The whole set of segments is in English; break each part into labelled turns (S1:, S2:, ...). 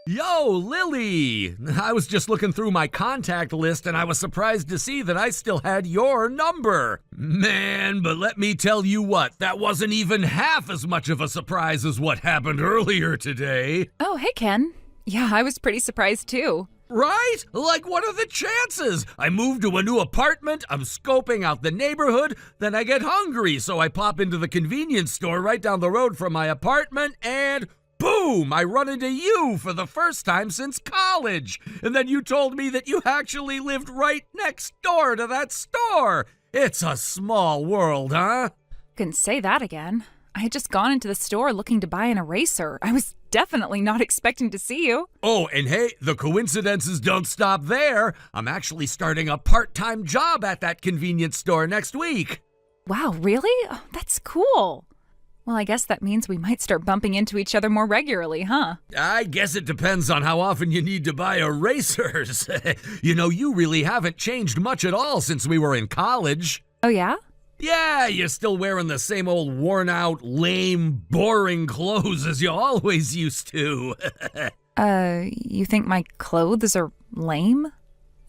S1: Yo, Lily! I was just looking through my contact list and I was surprised to see that I still had your number. Man, but let me tell you what, that wasn't even half as much of a surprise as what happened earlier today.
S2: Oh, hey, Ken. Yeah, I was pretty surprised too.
S1: Right? Like, what are the chances? I moved to a new apartment, I'm scoping out the neighborhood, then I get hungry, so I pop into the convenience store right down the road from my apartment, and boom! I run into you for the first time since college. And then you told me that you actually lived right next door to that store. It's a small world, huh?
S2: Couldn't say that again. I had just gone into the store looking to buy an eraser. I was definitely not expecting to see you.
S1: Oh, and hey, the coincidences don't stop there. I'm actually starting a part-time job at that convenience store next week.
S2: Wow, really? Oh, that's cool. Well, I guess that means we might start bumping into each other more regularly, huh?
S1: I guess it depends on how often you need to buy erasers. You know, you really haven't changed much at all since we were in college.
S2: Oh, yeah?
S1: Yeah, you're still wearing the same old worn-out, lame, boring clothes as you always used to.
S2: You think my clothes are lame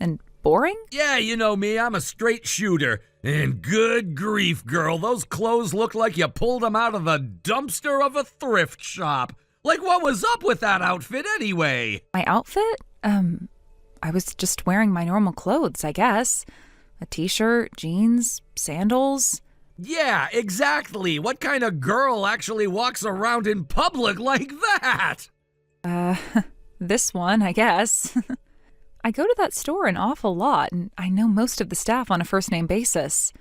S2: and boring?
S1: Yeah, you know me, I'm a straight shooter. And good grief, girl, those clothes look like you pulled them out of the dumpster of a thrift shop. Like, what was up with that outfit anyway?
S2: My outfit? I was just wearing my normal clothes, I guess. A t-shirt, jeans, sandals.
S1: Yeah, exactly. What kind of girl actually walks around in public like that?
S2: This one, I guess. I go to that store an awful lot, and I know most of the staff on a first-name basis.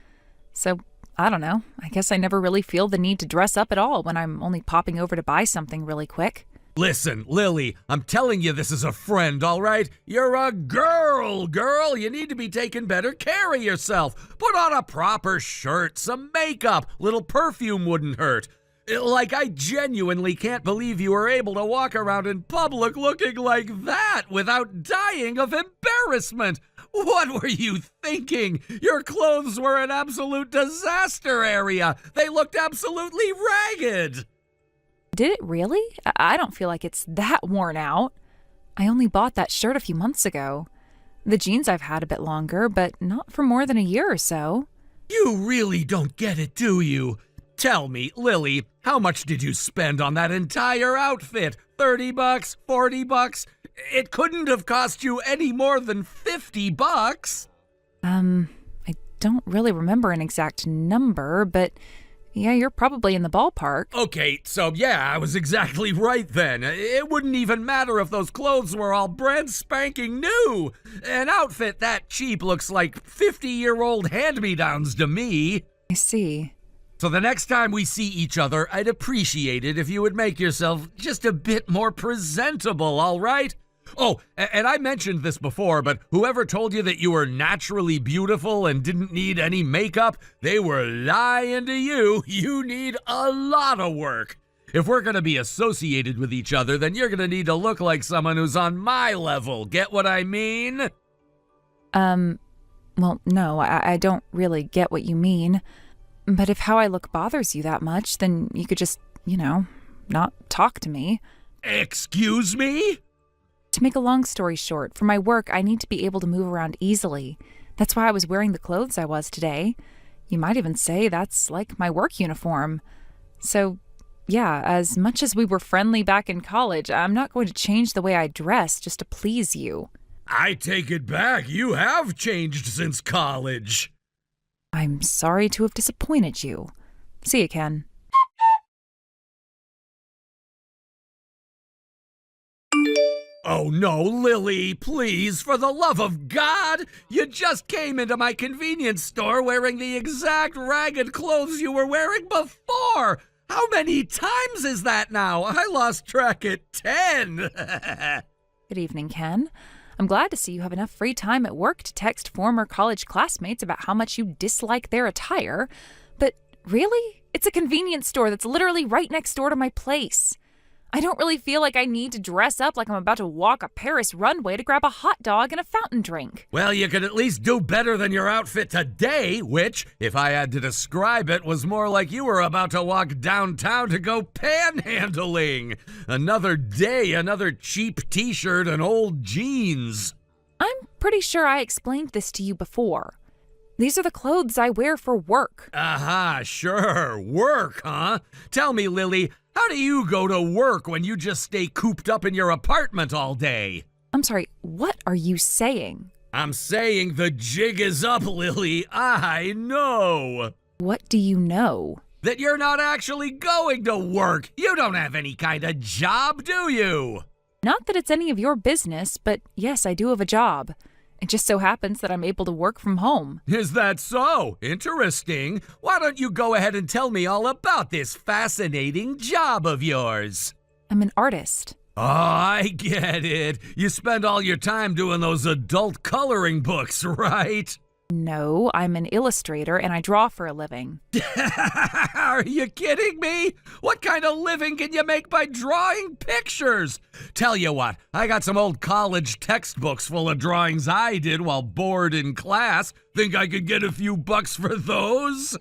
S2: So, I don't know. I guess I never really feel the need to dress up at all when I'm only popping over to buy something really quick.
S1: Listen, Lily, I'm telling you this is a friend, all right? You're a girl. You need to be taking better care of yourself. Put on a proper shirt, some makeup, little perfume wouldn't hurt. Like, I genuinely can't believe you were able to walk around in public looking like that without dying of embarrassment. What were you thinking? Your clothes were an absolute disaster area. They looked absolutely ragged.
S2: Did it really? I don't feel like it's that worn out. I only bought that shirt a few months ago. The jeans I've had a bit longer, but not for more than a year or so.
S1: You really don't get it, do you? Tell me, Lily, how much did you spend on that entire outfit? $30? $40? It couldn't have cost you any more than $50.
S2: I don't really remember an exact number, but yeah, you're probably in the ballpark.
S1: Okay, so yeah, I was exactly right then. It wouldn't even matter if those clothes were all brand spanking new. An outfit that cheap looks like 50-year-old hand-me-downs to me.
S2: I see.
S1: So the next time we see each other, I'd appreciate it if you would make yourself just a bit more presentable, all right? Oh, and I mentioned this before, but whoever told you that you were naturally beautiful and didn't need any makeup, they were lying to you. You need a lot of work. If we're going to be associated with each other, then you're going to need to look like someone who's on my level. Get what I mean?
S2: Well, no, I don't really get what you mean. But if how I look bothers you that much, then you could just, not talk to me.
S1: Excuse me?
S2: To make a long story short, for my work, I need to be able to move around easily. That's why I was wearing the clothes I was today. You might even say that's like my work uniform. So, yeah, as much as we were friendly back in college, I'm not going to change the way I dress just to please you.
S1: I take it back. You have changed since college.
S2: I'm sorry to have disappointed you. See you, Ken.
S1: Oh no, Lily, please, for the love of God! You just came into my convenience store wearing the exact ragged clothes you were wearing before! How many times is that now? I lost track at 10!
S2: Good evening, Ken. I'm glad to see you have enough free time at work to text former college classmates about how much you dislike their attire. But really? It's a convenience store that's literally right next door to my place. I don't really feel like I need to dress up like I'm about to walk a Paris runway to grab a hot dog and a fountain drink.
S1: Well, you could at least do better than your outfit today, which, if I had to describe it, was more like you were about to walk downtown to go panhandling. Another day, another cheap t-shirt and old jeans.
S2: I'm pretty sure I explained this to you before. These are the clothes I wear for work.
S1: Aha, sure. Work, huh? Tell me, Lily, how do you go to work when you just stay cooped up in your apartment all day?
S2: I'm sorry, what are you saying?
S1: I'm saying the jig is up, Lily. I know.
S2: What do you know?
S1: That you're not actually going to work. You don't have any kind of job, do you?
S2: Not that it's any of your business, but yes, I do have a job. It just so happens that I'm able to work from home.
S1: Is that so? Interesting. Why don't you go ahead and tell me all about this fascinating job of yours?
S2: I'm an artist.
S1: Oh, I get it. You spend all your time doing those adult coloring books, right?
S2: No, I'm an illustrator and I draw for a living.
S1: Are you kidding me? What kind of living can you make by drawing pictures? Tell you what, I got some old college textbooks full of drawings I did while bored in class. Think I could get a few bucks for those?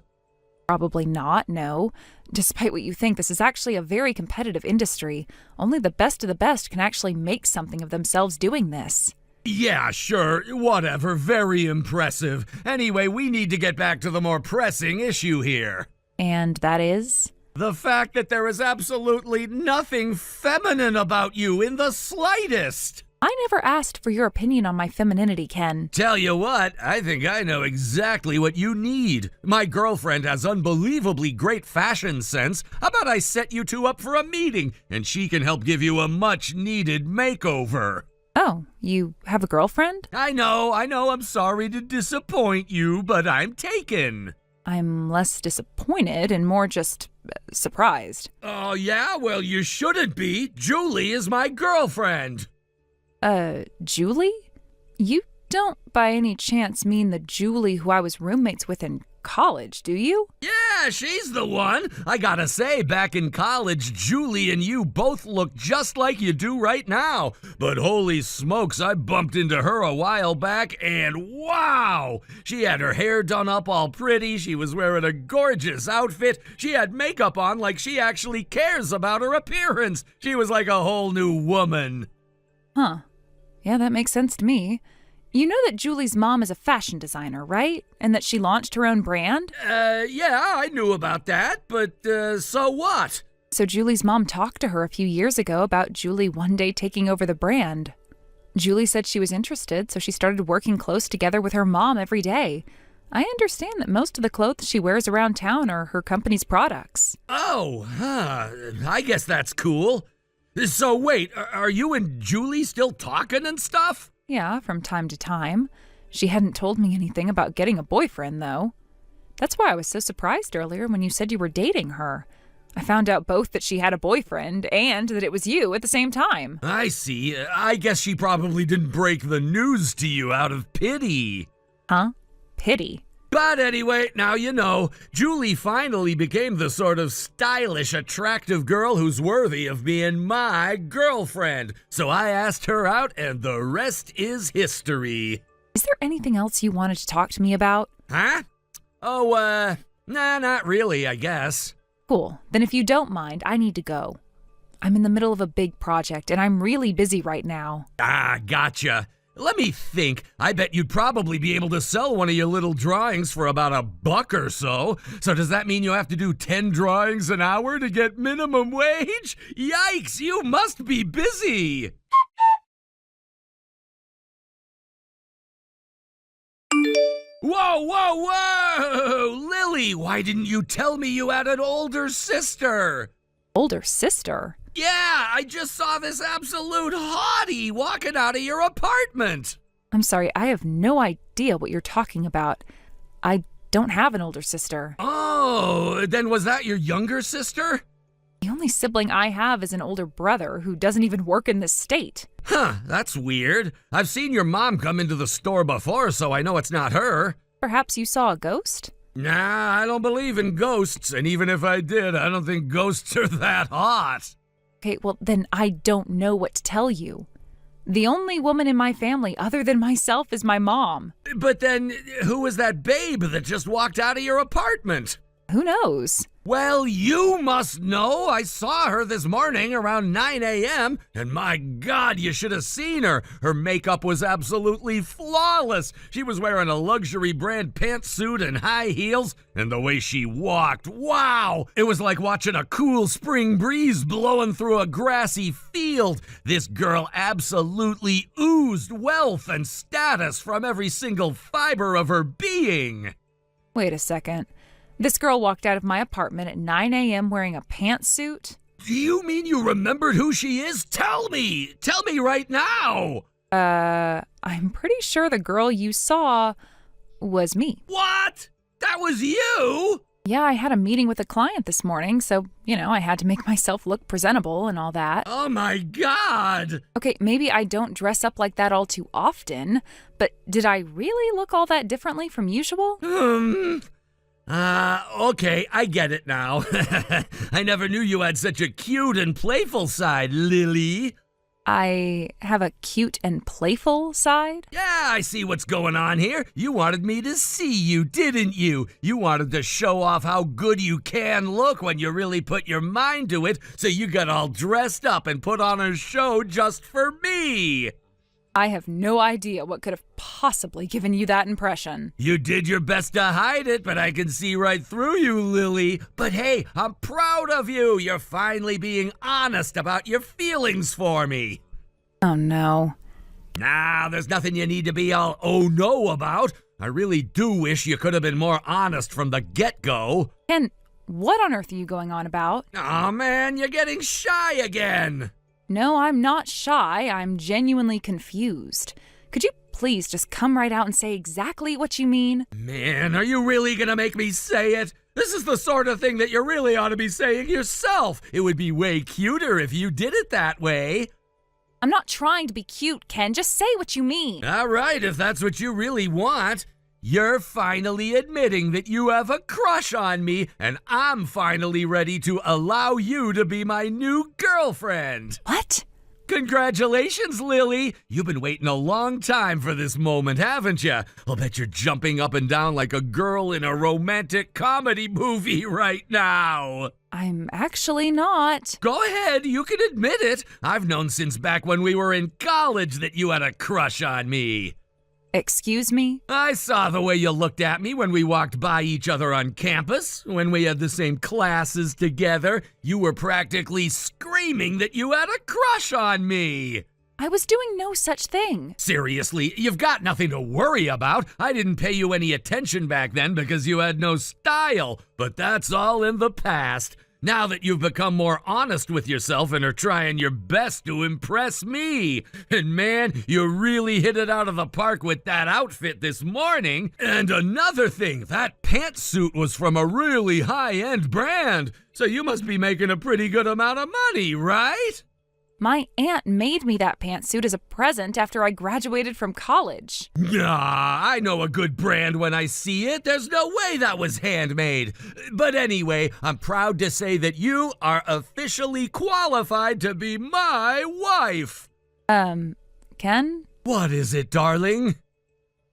S2: Probably not, no. Despite what you think, this is actually a very competitive industry. Only the best of the best can actually make something of themselves doing this.
S1: Yeah, sure, whatever, very impressive. Anyway, we need to get back to the more pressing issue here.
S2: And that is?
S1: The fact that there is absolutely nothing feminine about you in the slightest.
S2: I never asked for your opinion on my femininity, Ken.
S1: Tell you what, I think I know exactly what you need. My girlfriend has unbelievably great fashion sense. How about I set you two up for a meeting, and she can help give you a much-needed makeover?
S2: Oh, you have a girlfriend?
S1: I know, I'm sorry to disappoint you, but I'm taken.
S2: I'm less disappointed and more just surprised.
S1: Oh, yeah? Well, you shouldn't be. Julie is my girlfriend.
S2: Julie? You don't by any chance mean the Julie who I was roommates with in college, do you?
S1: Yeah, she's the one. I gotta say, back in college, Julie and you both look just like you do right now. But holy smokes, I bumped into her a while back and wow! She had her hair done up all pretty, she was wearing a gorgeous outfit, she had makeup on like she actually cares about her appearance. She was like a whole new woman.
S2: Huh. Yeah, that makes sense to me. You know that Julie's mom is a fashion designer, right? And that she launched her own brand?
S1: Yeah, I knew about that, but, so what?
S2: So Julie's mom talked to her a few years ago about Julie one day taking over the brand. Julie said she was interested, so she started working close together with her mom every day. I understand that most of the clothes she wears around town are her company's products.
S1: Oh, I guess that's cool. So wait, are you and Julie still talking and stuff?
S2: Yeah, from time to time. She hadn't told me anything about getting a boyfriend, though. That's why I was so surprised earlier when you said you were dating her. I found out both that she had a boyfriend and that it was you at the same time.
S1: I see. I guess she probably didn't break the news to you out of pity.
S2: Huh? Pity?
S1: But anyway, now you know, Julie finally became the sort of stylish, attractive girl who's worthy of being my girlfriend. So I asked her out, and the rest is history.
S2: Is there anything else you wanted to talk to me about?
S1: Huh? Oh, nah, not really, I guess.
S2: Cool. Then if you don't mind, I need to go. I'm in the middle of a big project, and I'm really busy right now.
S1: Ah, gotcha. Let me think. I bet you'd probably be able to sell one of your little drawings for about $1 or so. So does that mean you have to do 10 drawings an hour to get minimum wage? Yikes, you must be busy. Whoa, whoa, whoa! Lily, why didn't you tell me you had an older sister?
S2: Older sister?
S1: Yeah, I just saw this absolute hottie walking out of your apartment.
S2: I'm sorry, I have no idea what you're talking about. I don't have an older sister.
S1: Oh, then was that your younger sister?
S2: The only sibling I have is an older brother who doesn't even work in this state.
S1: Huh, that's weird. I've seen your mom come into the store before, so I know it's not her.
S2: Perhaps you saw a ghost?
S1: Nah, I don't believe in ghosts, and even if I did, I don't think ghosts are that hot.
S2: Okay, well, then I don't know what to tell you. The only woman in my family other than myself is my mom.
S1: But then, who was that babe that just walked out of your apartment?
S2: Who knows?
S1: Well, you must know. I saw her this morning around 9 a.m., and my God, you should have seen her. Her makeup was absolutely flawless. She was wearing a luxury brand pantsuit and high heels, and the way she walked, wow! It was like watching a cool spring breeze blowing through a grassy field. This girl absolutely oozed wealth and status from every single fiber of her being.
S2: Wait a second. This girl walked out of my apartment at 9 a.m. wearing a pantsuit?
S1: Do you mean you remembered who she is? Tell me! Tell me right now!
S2: I'm pretty sure the girl you saw was me.
S1: What? That was you?
S2: Yeah, I had a meeting with a client this morning, so, I had to make myself look presentable and all that.
S1: Oh my God!
S2: Okay, maybe I don't dress up like that all too often, but did I really look all that differently from usual?
S1: Okay, I get it now. I never knew you had such a cute and playful side, Lily.
S2: I have a cute and playful side?
S1: Yeah, I see what's going on here. You wanted me to see you, didn't you? You wanted to show off how good you can look when you really put your mind to it, so you got all dressed up and put on a show just for me.
S2: I have no idea what could have possibly given you that impression.
S1: You did your best to hide it, but I can see right through you, Lily. But hey, I'm proud of you. You're finally being honest about your feelings for me.
S2: Oh, no.
S1: Nah, there's nothing you need to be all oh no about. I really do wish you could have been more honest from the get-go.
S2: Ken, what on earth are you going on about?
S1: Aw, man, you're getting shy again.
S2: No, I'm not shy. I'm genuinely confused. Could you please just come right out and say exactly what you mean?
S1: Man, are you really gonna make me say it? This is the sort of thing that you really ought to be saying yourself. It would be way cuter if you did it that way.
S2: I'm not trying to be cute, Ken. Just say what you mean.
S1: All right, if that's what you really want. You're finally admitting that you have a crush on me, and I'm finally ready to allow you to be my new girlfriend.
S2: What?
S1: Congratulations, Lily. You've been waiting a long time for this moment, haven't you? I'll bet you're jumping up and down like a girl in a romantic comedy movie right now.
S2: I'm actually not.
S1: Go ahead, you can admit it. I've known since back when we were in college that you had a crush on me.
S2: Excuse me?
S1: I saw the way you looked at me when we walked by each other on campus, when we had the same classes together. You were practically screaming that you had a crush on me.
S2: I was doing no such thing.
S1: Seriously, you've got nothing to worry about. I didn't pay you any attention back then because you had no style, but that's all in the past. Now that you've become more honest with yourself and are trying your best to impress me. And man, you really hit it out of the park with that outfit this morning. And another thing, that pantsuit was from a really high-end brand. So you must be making a pretty good amount of money, right?
S2: My aunt made me that pantsuit as a present after I graduated from college.
S1: Nah, I know a good brand when I see it. There's no way that was handmade. But anyway, I'm proud to say that you are officially qualified to be my wife.
S2: Ken?
S1: What is it, darling?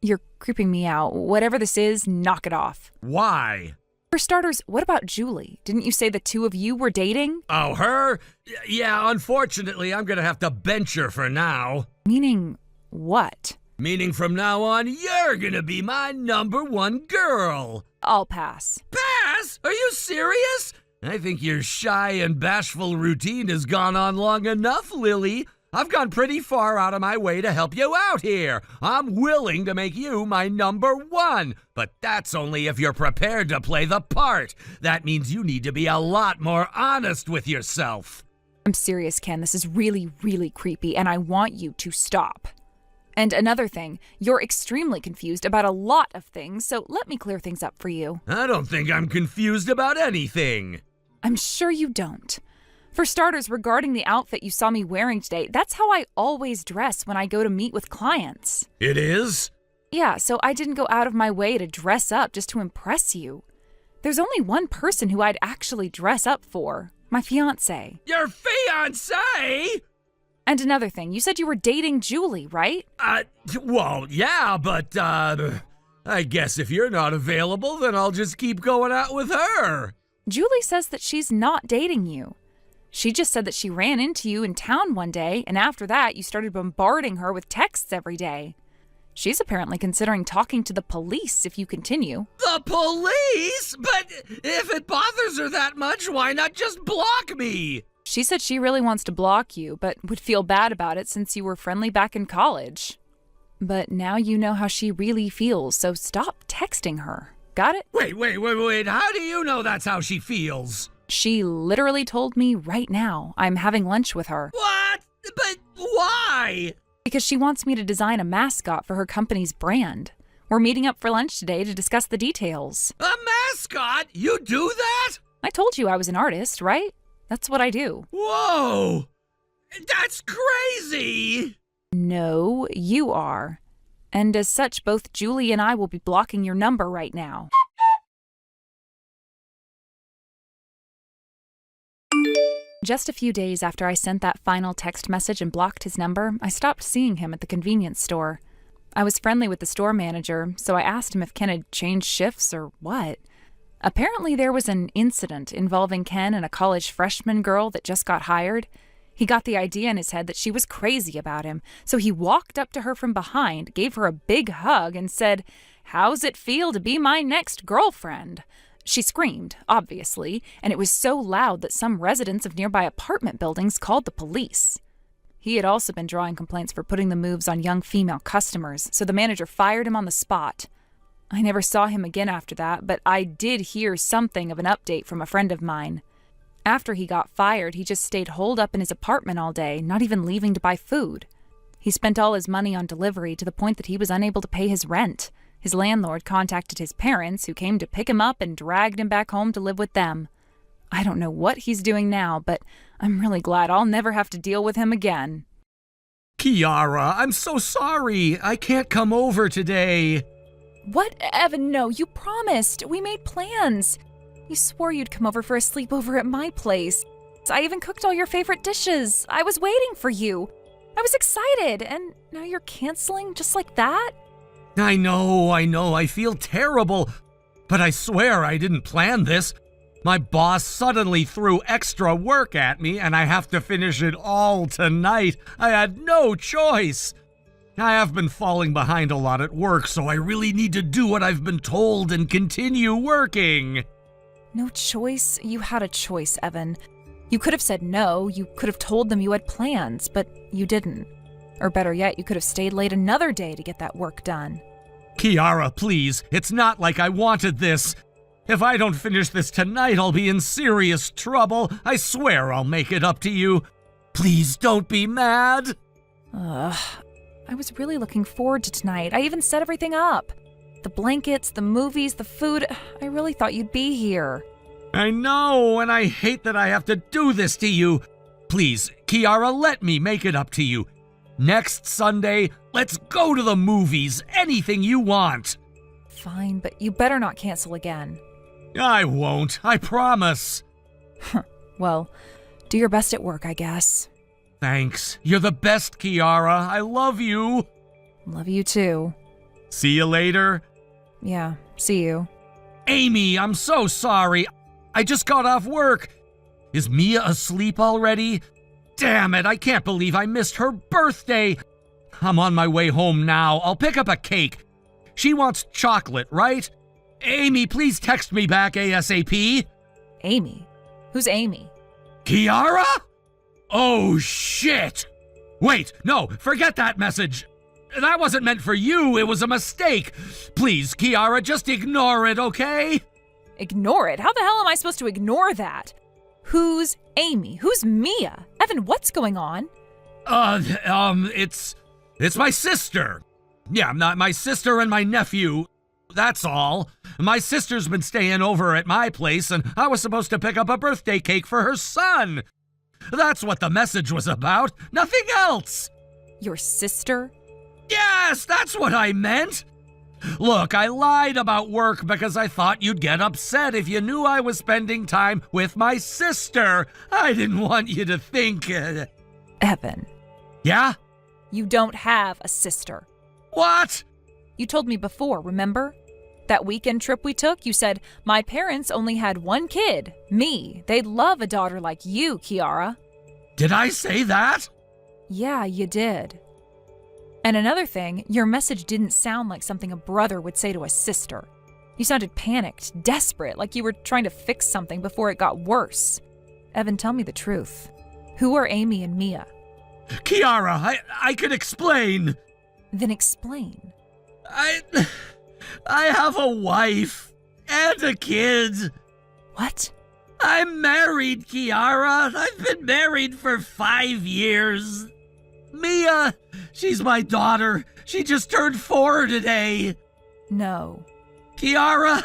S2: You're creeping me out. Whatever this is, knock it off.
S1: Why?
S2: For starters, what about Julie? Didn't you say the two of you were dating?
S1: Oh, her? Yeah, unfortunately, I'm gonna have to bench her for now.
S2: Meaning what?
S1: Meaning from now on, you're gonna be my number one girl.
S2: I'll pass.
S1: Pass? Are you serious? I think your shy and bashful routine has gone on long enough, Lily. I've gone pretty far out of my way to help you out here. I'm willing to make you my number one, but that's only if you're prepared to play the part. That means you need to be a lot more honest with yourself.
S2: I'm serious, Ken. This is really, really creepy, and I want you to stop. And another thing, you're extremely confused about a lot of things, so let me clear things up for you.
S1: I don't think I'm confused about anything.
S2: I'm sure you don't. For starters, regarding the outfit you saw me wearing today, that's how I always dress when I go to meet with clients.
S1: It is?
S2: Yeah, so I didn't go out of my way to dress up just to impress you. There's only one person who I'd actually dress up for. My fiancé.
S1: Your fiancé?
S2: And another thing, you said you were dating Julie, right?
S1: Well, yeah, but, I guess if you're not available, then I'll just keep going out with her.
S2: Julie says that she's not dating you. She just said that she ran into you in town one day, and after that, you started bombarding her with texts every day. She's apparently considering talking to the police if you continue.
S1: The police? But if it bothers her that much, why not just block me?
S2: She said she really wants to block you, but would feel bad about it since you were friendly back in college. But now you know how she really feels, so stop texting her. Got it?
S1: Wait. How do you know that's how she feels?
S2: She literally told me right now I'm having lunch with her.
S1: What? But why?
S2: Because she wants me to design a mascot for her company's brand. We're meeting up for lunch today to discuss the details.
S1: A mascot? You do that?
S2: I told you I was an artist, right? That's what I do.
S1: Whoa! That's crazy!
S2: No, you are. And as such, both Julie and I will be blocking your number right now. Just a few days after I sent that final text message and blocked his number, I stopped seeing him at the convenience store. I was friendly with the store manager, so I asked him if Ken had changed shifts or what. Apparently there was an incident involving Ken and a college freshman girl that just got hired. He got the idea in his head that she was crazy about him, so he walked up to her from behind, gave her a big hug, and said, "How's it feel to be my next girlfriend?" She screamed, obviously, and it was so loud that some residents of nearby apartment buildings called the police. He had also been drawing complaints for putting the moves on young female customers, so the manager fired him on the spot. I never saw him again after that, but I did hear something of an update from a friend of mine. After he got fired, he just stayed holed up in his apartment all day, not even leaving to buy food. He spent all his money on delivery to the point that he was unable to pay his rent. His landlord contacted his parents, who came to pick him up and dragged him back home to live with them. I don't know what he's doing now, but I'm really glad I'll never have to deal with him again.
S1: Kiara, I'm so sorry. I can't come over today.
S2: What? Evan, no, you promised. We made plans. You swore you'd come over for a sleepover at my place. I even cooked all your favorite dishes. I was waiting for you. I was excited, and now you're canceling just like that?
S1: I know. I feel terrible. But I swear I didn't plan this. My boss suddenly threw extra work at me, and I have to finish it all tonight. I had no choice. I have been falling behind a lot at work, so I really need to do what I've been told and continue working.
S2: No choice? You had a choice, Evan. You could have said no, you could have told them you had plans, but you didn't. Or better yet, you could have stayed late another day to get that work done.
S1: Kiara, please, it's not like I wanted this. If I don't finish this tonight, I'll be in serious trouble. I swear I'll make it up to you. Please don't be mad.
S2: I was really looking forward to tonight. I even set everything up. The blankets, the movies, the food. I really thought you'd be here.
S1: I know, and I hate that I have to do this to you. Please, Kiara, let me make it up to you. Next Sunday, let's go to the movies. Anything you want.
S2: Fine, but you better not cancel again.
S1: I won't, I promise.
S2: Well, do your best at work, I guess.
S1: Thanks. You're the best, Kiara. I love you.
S2: Love you too.
S1: See you later.
S2: Yeah, see you.
S1: Amy, I'm so sorry. I just got off work. Is Mia asleep already? Damn it, I can't believe I missed her birthday. I'm on my way home now. I'll pick up a cake. She wants chocolate, right? Amy, please text me back ASAP.
S2: Amy? Who's Amy?
S1: Kiara? Oh, shit. Wait, no, forget that message. That wasn't meant for you. It was a mistake. Please, Kiara, just ignore it, okay?
S2: Ignore it? How the hell am I supposed to ignore that? Who's Amy? Who's Mia? Evan, what's going on?
S1: It's my sister. Yeah, my sister and my nephew. That's all. My sister's been staying over at my place, and I was supposed to pick up a birthday cake for her son. That's what the message was about. Nothing else.
S2: Your sister?
S1: Yes, that's what I meant. Look, I lied about work because I thought you'd get upset if you knew I was spending time with my sister. I didn't want you to think...
S2: Evan,
S1: Yeah?
S2: you don't have a sister.
S1: What?
S2: You told me before, remember? That weekend trip we took, you said, my parents only had one kid, me. They'd love a daughter like you, Kiara.
S1: Did I say that?
S2: Yeah, you did. And another thing, your message didn't sound like something a brother would say to a sister. You sounded panicked, desperate, like you were trying to fix something before it got worse. Evan, tell me the truth. Who are Amy and Mia?
S1: Kiara, I can explain.
S2: Then explain.
S1: I have a wife and a kid.
S2: What?
S1: I'm married, Kiara. I've been married for 5 years. Mia, she's my daughter. She just turned 4 today.
S2: No.
S1: Kiara?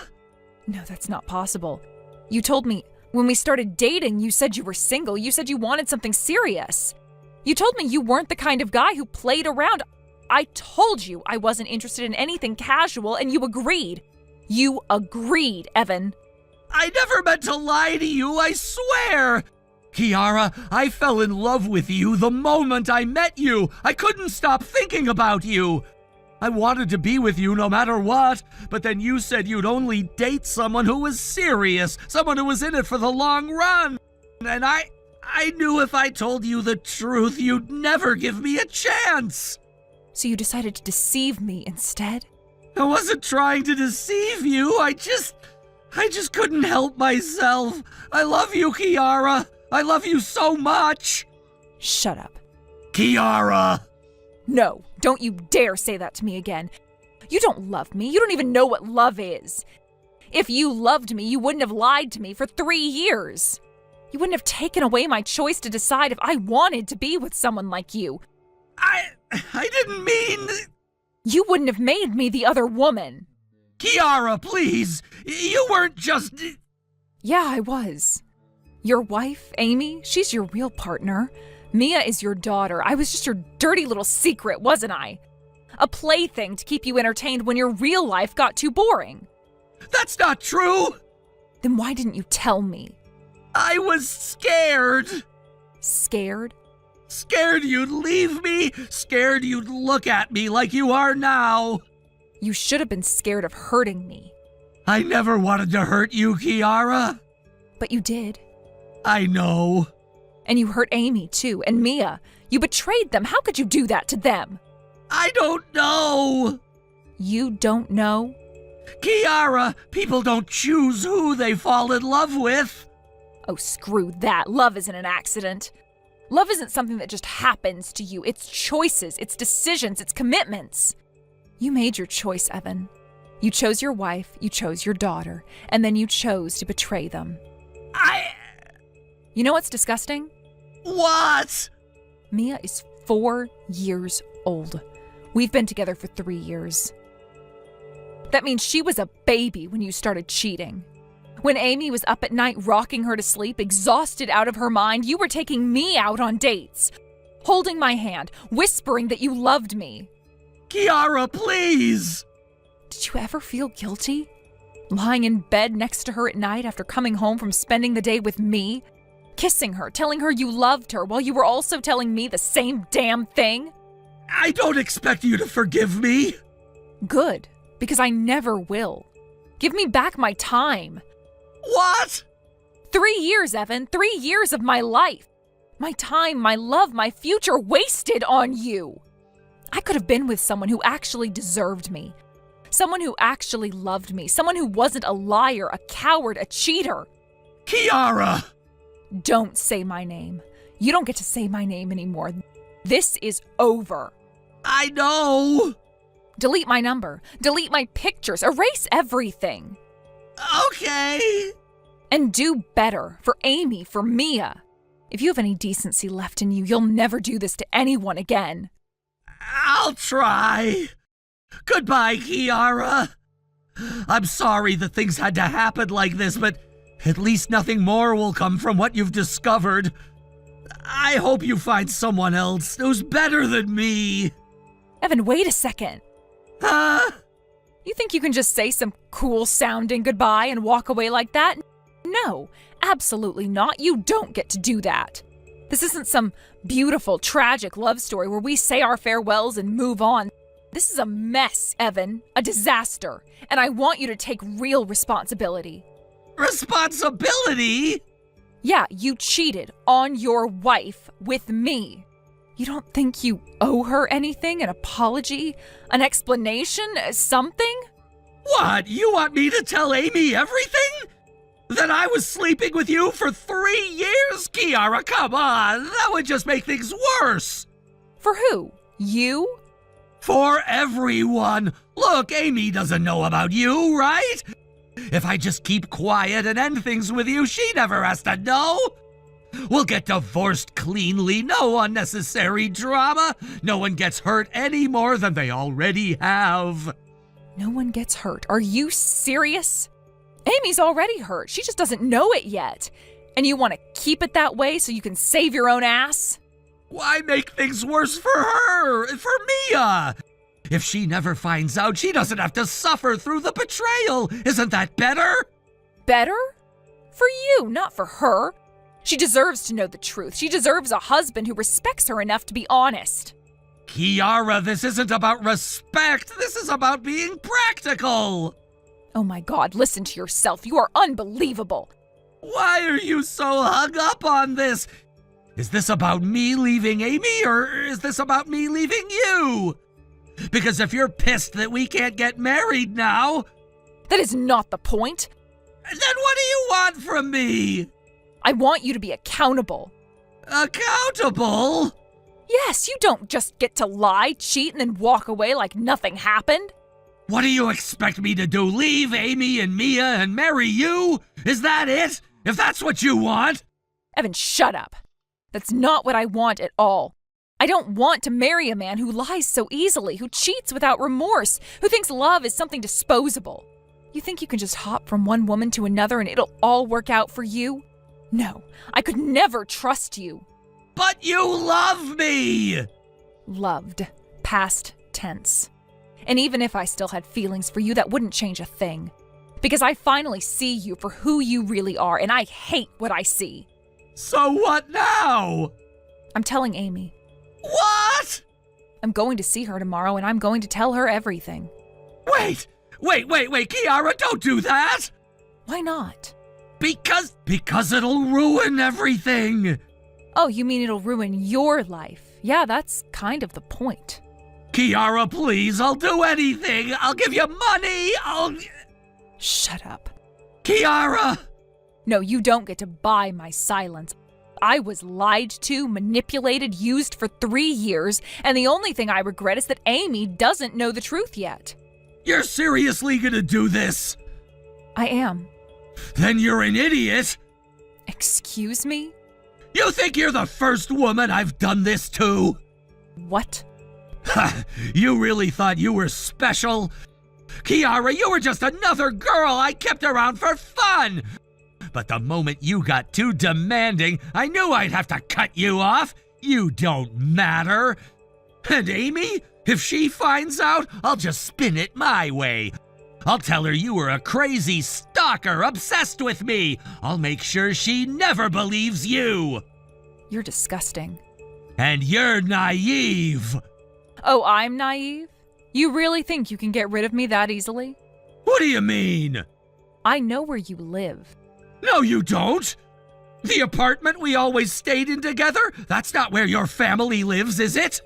S2: No, that's not possible. You told me when we started dating, you said you were single. You said you wanted something serious. You told me you weren't the kind of guy who played around. I told you I wasn't interested in anything casual, and you agreed. You agreed, Evan.
S1: I never meant to lie to you, I swear. Kiara, I fell in love with you the moment I met you. I couldn't stop thinking about you. I wanted to be with you no matter what, but then you said you'd only date someone who was serious, someone who was in it for the long run. And I knew if I told you the truth, you'd never give me a chance.
S2: So you decided to deceive me instead?
S1: I wasn't trying to deceive you. I just couldn't help myself. I love you, Kiara. I love you so much.
S2: Shut up.
S1: Kiara.
S2: No, don't you dare say that to me again. You don't love me. You don't even know what love is. If you loved me, you wouldn't have lied to me for 3 years. You wouldn't have taken away my choice to decide if I wanted to be with someone like you.
S1: I didn't mean...
S2: You wouldn't have made me the other woman.
S1: Kiara, please. You weren't just...
S2: Yeah, I was. Your wife, Amy, she's your real partner. Mia is your daughter. I was just your dirty little secret, wasn't I? A plaything to keep you entertained when your real life got too boring.
S1: That's not true.
S2: Then why didn't you tell me?
S1: I was scared.
S2: Scared?
S1: Scared you'd leave me. Scared you'd look at me like you are now.
S2: You should have been scared of hurting me.
S1: I never wanted to hurt you, Kiara.
S2: But you did.
S1: I know.
S2: And you hurt Amy, too, and Mia. You betrayed them. How could you do that to them?
S1: I don't know.
S2: You don't know?
S1: Kiara, people don't choose who they fall in love with.
S2: Oh, screw that. Love isn't an accident. Love isn't something that just happens to you. It's choices, it's decisions, it's commitments. You made your choice, Evan. You chose your wife, you chose your daughter, and then you chose to betray them. You know what's disgusting?
S1: What?
S2: Mia is 4 years old. We've been together for 3 years. That means she was a baby when you started cheating. When Amy was up at night rocking her to sleep, exhausted out of her mind, you were taking me out on dates, holding my hand, whispering that you loved me.
S1: Kiara, please!
S2: Did you ever feel guilty? Lying in bed next to her at night after coming home from spending the day with me? Kissing her, telling her you loved her while you were also telling me the same damn thing?
S1: I don't expect you to forgive me.
S2: Good, because I never will. Give me back my time.
S1: What?
S2: 3 years, Evan. 3 years of my life. My time, my love, my future wasted on you. I could have been with someone who actually deserved me. Someone who actually loved me. Someone who wasn't a liar, a coward, a cheater.
S1: Kiara!
S2: Don't say my name. You don't get to say my name anymore. This is over.
S1: I know.
S2: Delete my number. Delete my pictures. Erase everything.
S1: Okay.
S2: And do better for Amy, for Mia. If you have any decency left in you, you'll never do this to anyone again.
S1: I'll try. Goodbye, Kiara. I'm sorry that things had to happen like this, but at least nothing more will come from what you've discovered. I hope you find someone else who's better than me.
S2: Evan, wait a second.
S1: Huh?
S2: You think you can just say some cool-sounding goodbye and walk away like that? No, absolutely not. You don't get to do that. This isn't some beautiful, tragic love story where we say our farewells and move on. This is a mess, Evan, a disaster, and I want you to take real responsibility.
S1: Responsibility?
S2: Yeah, you cheated on your wife with me. You don't think you owe her anything? An apology? An explanation? Something?
S1: What? You want me to tell Amy everything? That I was sleeping with you for 3 years? Kiara, come on. That would just make things worse.
S2: For who? You?
S1: For everyone. Look, Amy doesn't know about you, right? If I just keep quiet and end things with you, she never has to know. We'll get divorced cleanly, no unnecessary drama. No one gets hurt any more than they already have.
S2: No one gets hurt. Are you serious? Amy's already hurt. She just doesn't know it yet. And you want to keep it that way so you can save your own ass?
S1: Why make things worse for her? For Mia? If she never finds out, she doesn't have to suffer through the betrayal. Isn't that better?
S2: Better? For you, not for her. She deserves to know the truth. She deserves a husband who respects her enough to be honest.
S1: Kiara, this isn't about respect. This is about being practical.
S2: Oh my God, listen to yourself. You are unbelievable.
S1: Why are you so hung up on this? Is this about me leaving Amy, or is this about me leaving you? Because if you're pissed that we can't get married now...
S2: That is not the point.
S1: Then what do you want from me?
S2: I want you to be accountable.
S1: Accountable?
S2: Yes, you don't just get to lie, cheat, and then walk away like nothing happened.
S1: What do you expect me to do? Leave Amy and Mia and marry you? Is that it? If that's what you want?
S2: Evan, shut up. That's not what I want at all. I don't want to marry a man who lies so easily, who cheats without remorse, who thinks love is something disposable. You think you can just hop from one woman to another and it'll all work out for you? No, I could never trust you.
S1: But you love me!
S2: Loved. Past tense. And even if I still had feelings for you, that wouldn't change a thing. Because I finally see you for who you really are, and I hate what I see.
S1: So what now?
S2: I'm telling Amy.
S1: What?
S2: I'm going to see her tomorrow, and I'm going to tell her everything.
S1: Wait, Kiara, don't do that!
S2: Why not?
S1: Because it'll ruin everything!
S2: Oh, you mean it'll ruin your life? Yeah, that's kind of the point.
S1: Kiara, please, I'll do anything! I'll give you money!
S2: Shut up.
S1: Kiara!
S2: No, you don't get to buy my silence. I was lied to, manipulated, used for 3 years, and the only thing I regret is that Amy doesn't know the truth yet.
S1: You're seriously gonna do this?
S2: I am.
S1: Then you're an idiot!
S2: Excuse me?
S1: You think you're the first woman I've done this to?
S2: What?
S1: You really thought you were special? Kiara, you were just another girl I kept around for fun! But the moment you got too demanding, I knew I'd have to cut you off. You don't matter. And Amy, if she finds out, I'll just spin it my way. I'll tell her you were a crazy stalker obsessed with me. I'll make sure she never believes you.
S2: You're disgusting.
S1: And you're naive.
S2: Oh, I'm naive? You really think you can get rid of me that easily?
S1: What do you mean?
S2: I know where you live.
S1: No, you don't. The apartment we always stayed in together? That's not where your family lives, is it?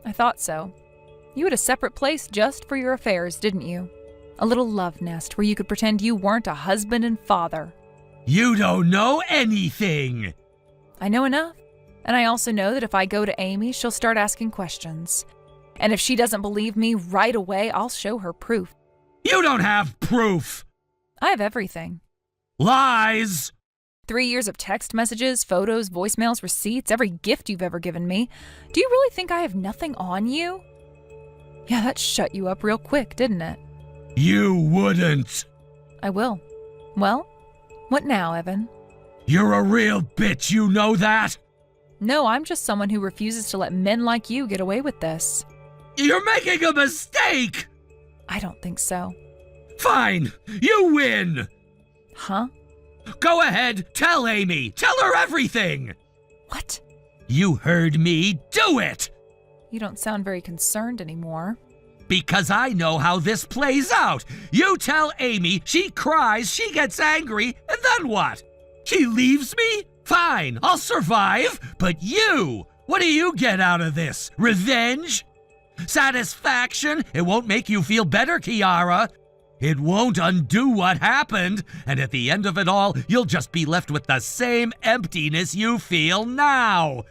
S2: I thought so. You had a separate place just for your affairs, didn't you? A little love nest where you could pretend you weren't a husband and father.
S1: You don't know anything.
S2: I know enough. And I also know that if I go to Amy, she'll start asking questions. And if she doesn't believe me right away, I'll show her proof.
S1: You don't have proof.
S2: I have everything.
S1: Lies!
S2: 3 years of text messages, photos, voicemails, receipts, every gift you've ever given me. Do you really think I have nothing on you? Yeah, that shut you up real quick, didn't it?
S1: You wouldn't.
S2: I will. Well, what now, Evan?
S1: You're a real bitch, you know that?
S2: No, I'm just someone who refuses to let men like you get away with this.
S1: You're making a mistake!
S2: I don't think so.
S1: Fine, you win!
S2: Huh?
S1: Go ahead, tell Amy, tell her everything!
S2: What?
S1: You heard me, do it!
S2: You don't sound very concerned anymore.
S1: Because I know how this plays out. You tell Amy, she cries, she gets angry, and then what? She leaves me? Fine, I'll survive. But you, what do you get out of this? Revenge? Satisfaction? It won't make you feel better, Kiara. It won't undo what happened, and at the end of it all, you'll just be left with the same emptiness you feel now.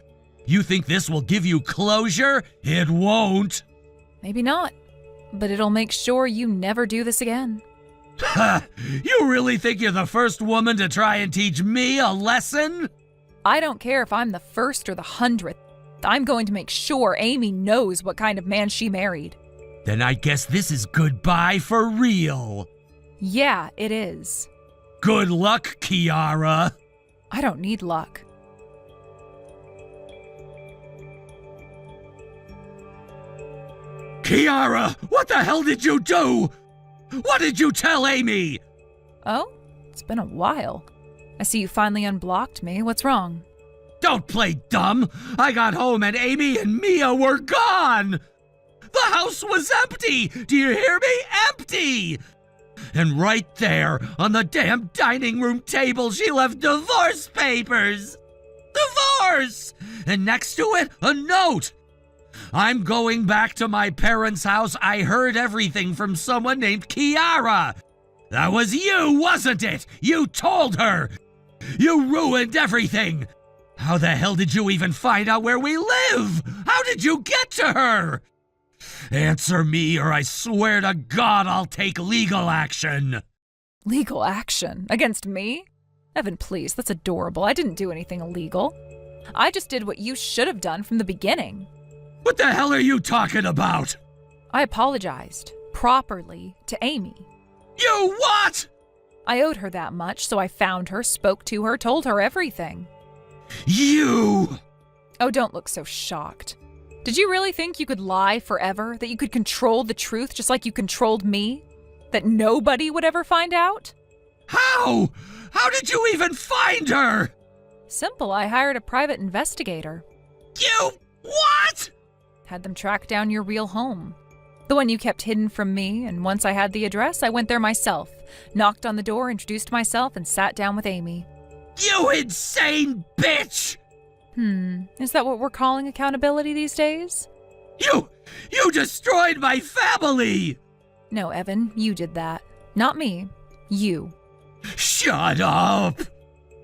S1: You think this will give you closure? It won't.
S2: Maybe not, but it'll make sure you never do this again.
S1: Ha! You really think you're the first woman to try and teach me a lesson?
S2: I don't care if I'm the first or the 100th. I'm going to make sure Amy knows what kind of man she married.
S1: Then I guess this is goodbye for real.
S2: Yeah, it is.
S1: Good luck, Kiara.
S2: I don't need luck.
S1: Kiara, what the hell did you do? What did you tell Amy?
S2: Oh, it's been a while. I see you finally unblocked me. What's wrong?
S1: Don't play dumb. I got home and Amy and Mia were gone. The house was empty. Do you hear me? Empty. And right there on the damn dining room table, she left divorce papers. Divorce! And next to it, a note. I'm going back to my parents' house. I heard everything from someone named Kiara. That was you, wasn't it? You told her. You ruined everything. How the hell did you even find out where we live? How did you get to her? Answer me, or I swear to God I'll take legal action.
S2: Legal action? Against me? Evan, please, that's adorable. I didn't do anything illegal. I just did what you should have done from the beginning.
S1: What the hell are you talking about?
S2: I apologized, properly, to Amy.
S1: You what?
S2: I owed her that much, so I found her, spoke to her, told her everything.
S1: You!
S2: Oh, don't look so shocked. Did you really think you could lie forever? That you could control the truth just like you controlled me? That nobody would ever find out?
S1: How? How did you even find her?
S2: Simple, I hired a private investigator.
S1: You what?
S2: Had them track down your real home. The one you kept hidden from me, and once I had the address, I went there myself, knocked on the door, introduced myself, and sat down with Amy.
S1: You insane bitch!
S2: Is that what we're calling accountability these days?
S1: You destroyed my family!
S2: No, Evan, you did that. Not me. You.
S1: Shut up!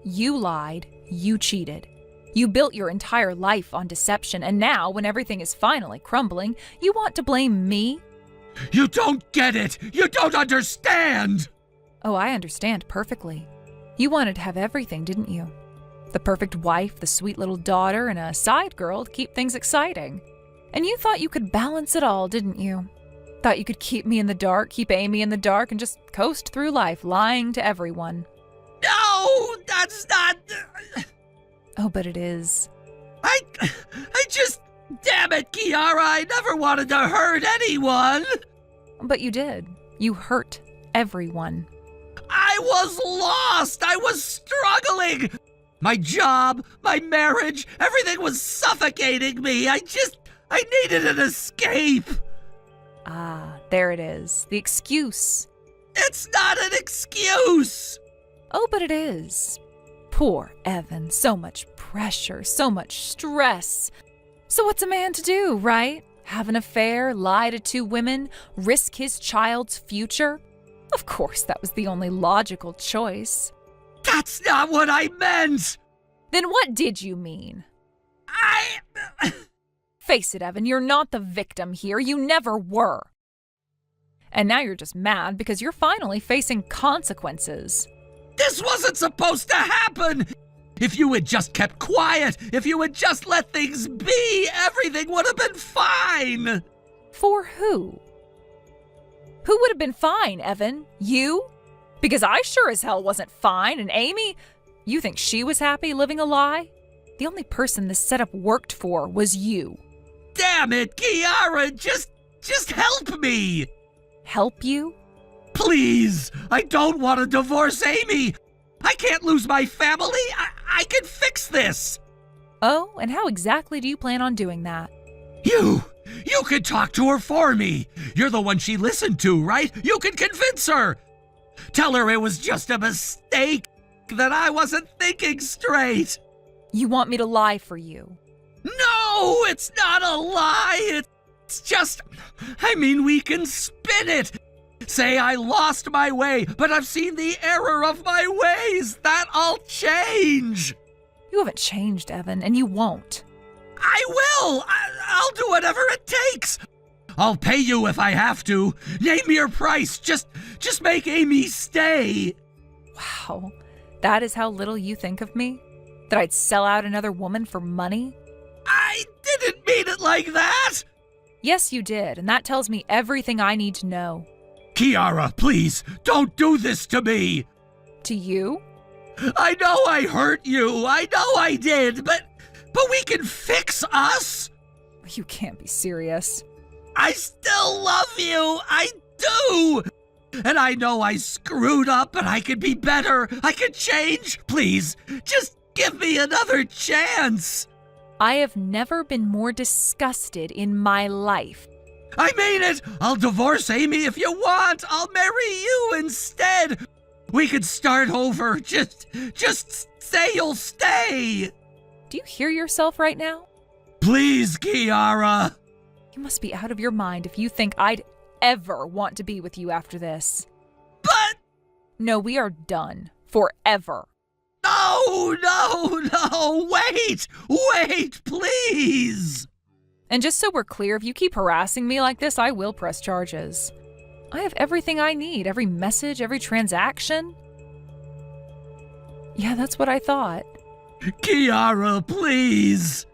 S2: You lied. You cheated. You built your entire life on deception, and now, when everything is finally crumbling, you want to blame me?
S1: You don't get it! You don't understand!
S2: Oh, I understand perfectly. You wanted to have everything, didn't you? The perfect wife, the sweet little daughter, and a side girl to keep things exciting. And you thought you could balance it all, didn't you? Thought you could keep me in the dark, keep Amy in the dark, and just coast through life lying to everyone.
S1: No, that's not...
S2: Oh, but it is.
S1: I just... Damn it, Kiara, I never wanted to hurt anyone!
S2: But you did. You hurt everyone.
S1: I was lost! I was struggling! My job, my marriage, everything was suffocating me. I needed an escape.
S2: Ah, there it is. The excuse.
S1: It's not an excuse.
S2: Oh, but it is. Poor Evan. So much pressure, so much stress. So what's a man to do, right? Have an affair, lie to 2 women, risk his child's future? Of course, that was the only logical choice.
S1: That's not what I meant!
S2: Then what did you mean?
S1: I...
S2: Face it, Evan, you're not the victim here. You never were. And now you're just mad because you're finally facing consequences.
S1: This wasn't supposed to happen! If you had just kept quiet, if you had just let things be, everything would have been fine!
S2: For who? Who would have been fine, Evan? You? Because I sure as hell wasn't fine, and Amy, you think she was happy living a lie? The only person this setup worked for was you.
S1: Damn it, Kiara, just help me!
S2: help you?
S1: Please, I don't want to divorce Amy. I can't lose my family. I can fix this.
S2: Oh, and how exactly do you plan on doing that?
S1: You could talk to her for me. You're the one she listened to, right? You can convince her. Tell her it was just a mistake, that I wasn't thinking straight.
S2: You want me to lie for you?
S1: No, it's not a lie. It's just, we can spin it. Say I lost my way, but I've seen the error of my ways. That'll change.
S2: You haven't changed, Evan, and you won't.
S1: I will. I'll do whatever it takes. I'll pay you if I have to. Name your price. Just make Amy stay.
S2: Wow, that is how little you think of me? That I'd sell out another woman for money?
S1: I didn't mean it like that.
S2: Yes, you did, and that tells me everything I need to know.
S1: Kiara, please, don't do this to me.
S2: To you?
S1: I know I hurt you. I know I did, but we can fix us.
S2: You can't be serious.
S1: I still love you. I do. And I know I screwed up, but I can be better. I can change. Please, just give me another chance.
S2: I have never been more disgusted in my life.
S1: I mean it. I'll divorce Amy if you want. I'll marry you instead. We could start over. Just say you'll stay.
S2: Do you hear yourself right now?
S1: Please, Kiara.
S2: You must be out of your mind if you think I'd ever want to be with you after this.
S1: But...
S2: No, we are done. Forever.
S1: No, wait, please.
S2: And just so we're clear, if you keep harassing me like this, I will press charges. I have everything I need, every message, every transaction. Yeah, that's what I thought.
S1: Kiara, please.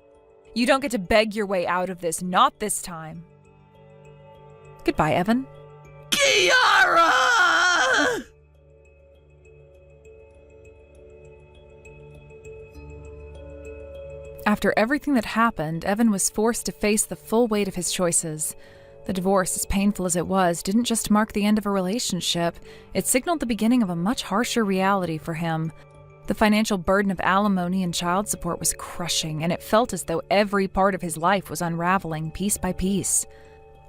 S2: You don't get to beg your way out of this, not this time. Goodbye, Evan.
S1: Kiara!
S2: After everything that happened, Evan was forced to face the full weight of his choices. The divorce, as painful as it was, didn't just mark the end of a relationship, it signaled the beginning of a much harsher reality for him. The financial burden of alimony and child support was crushing, and it felt as though every part of his life was unraveling piece by piece.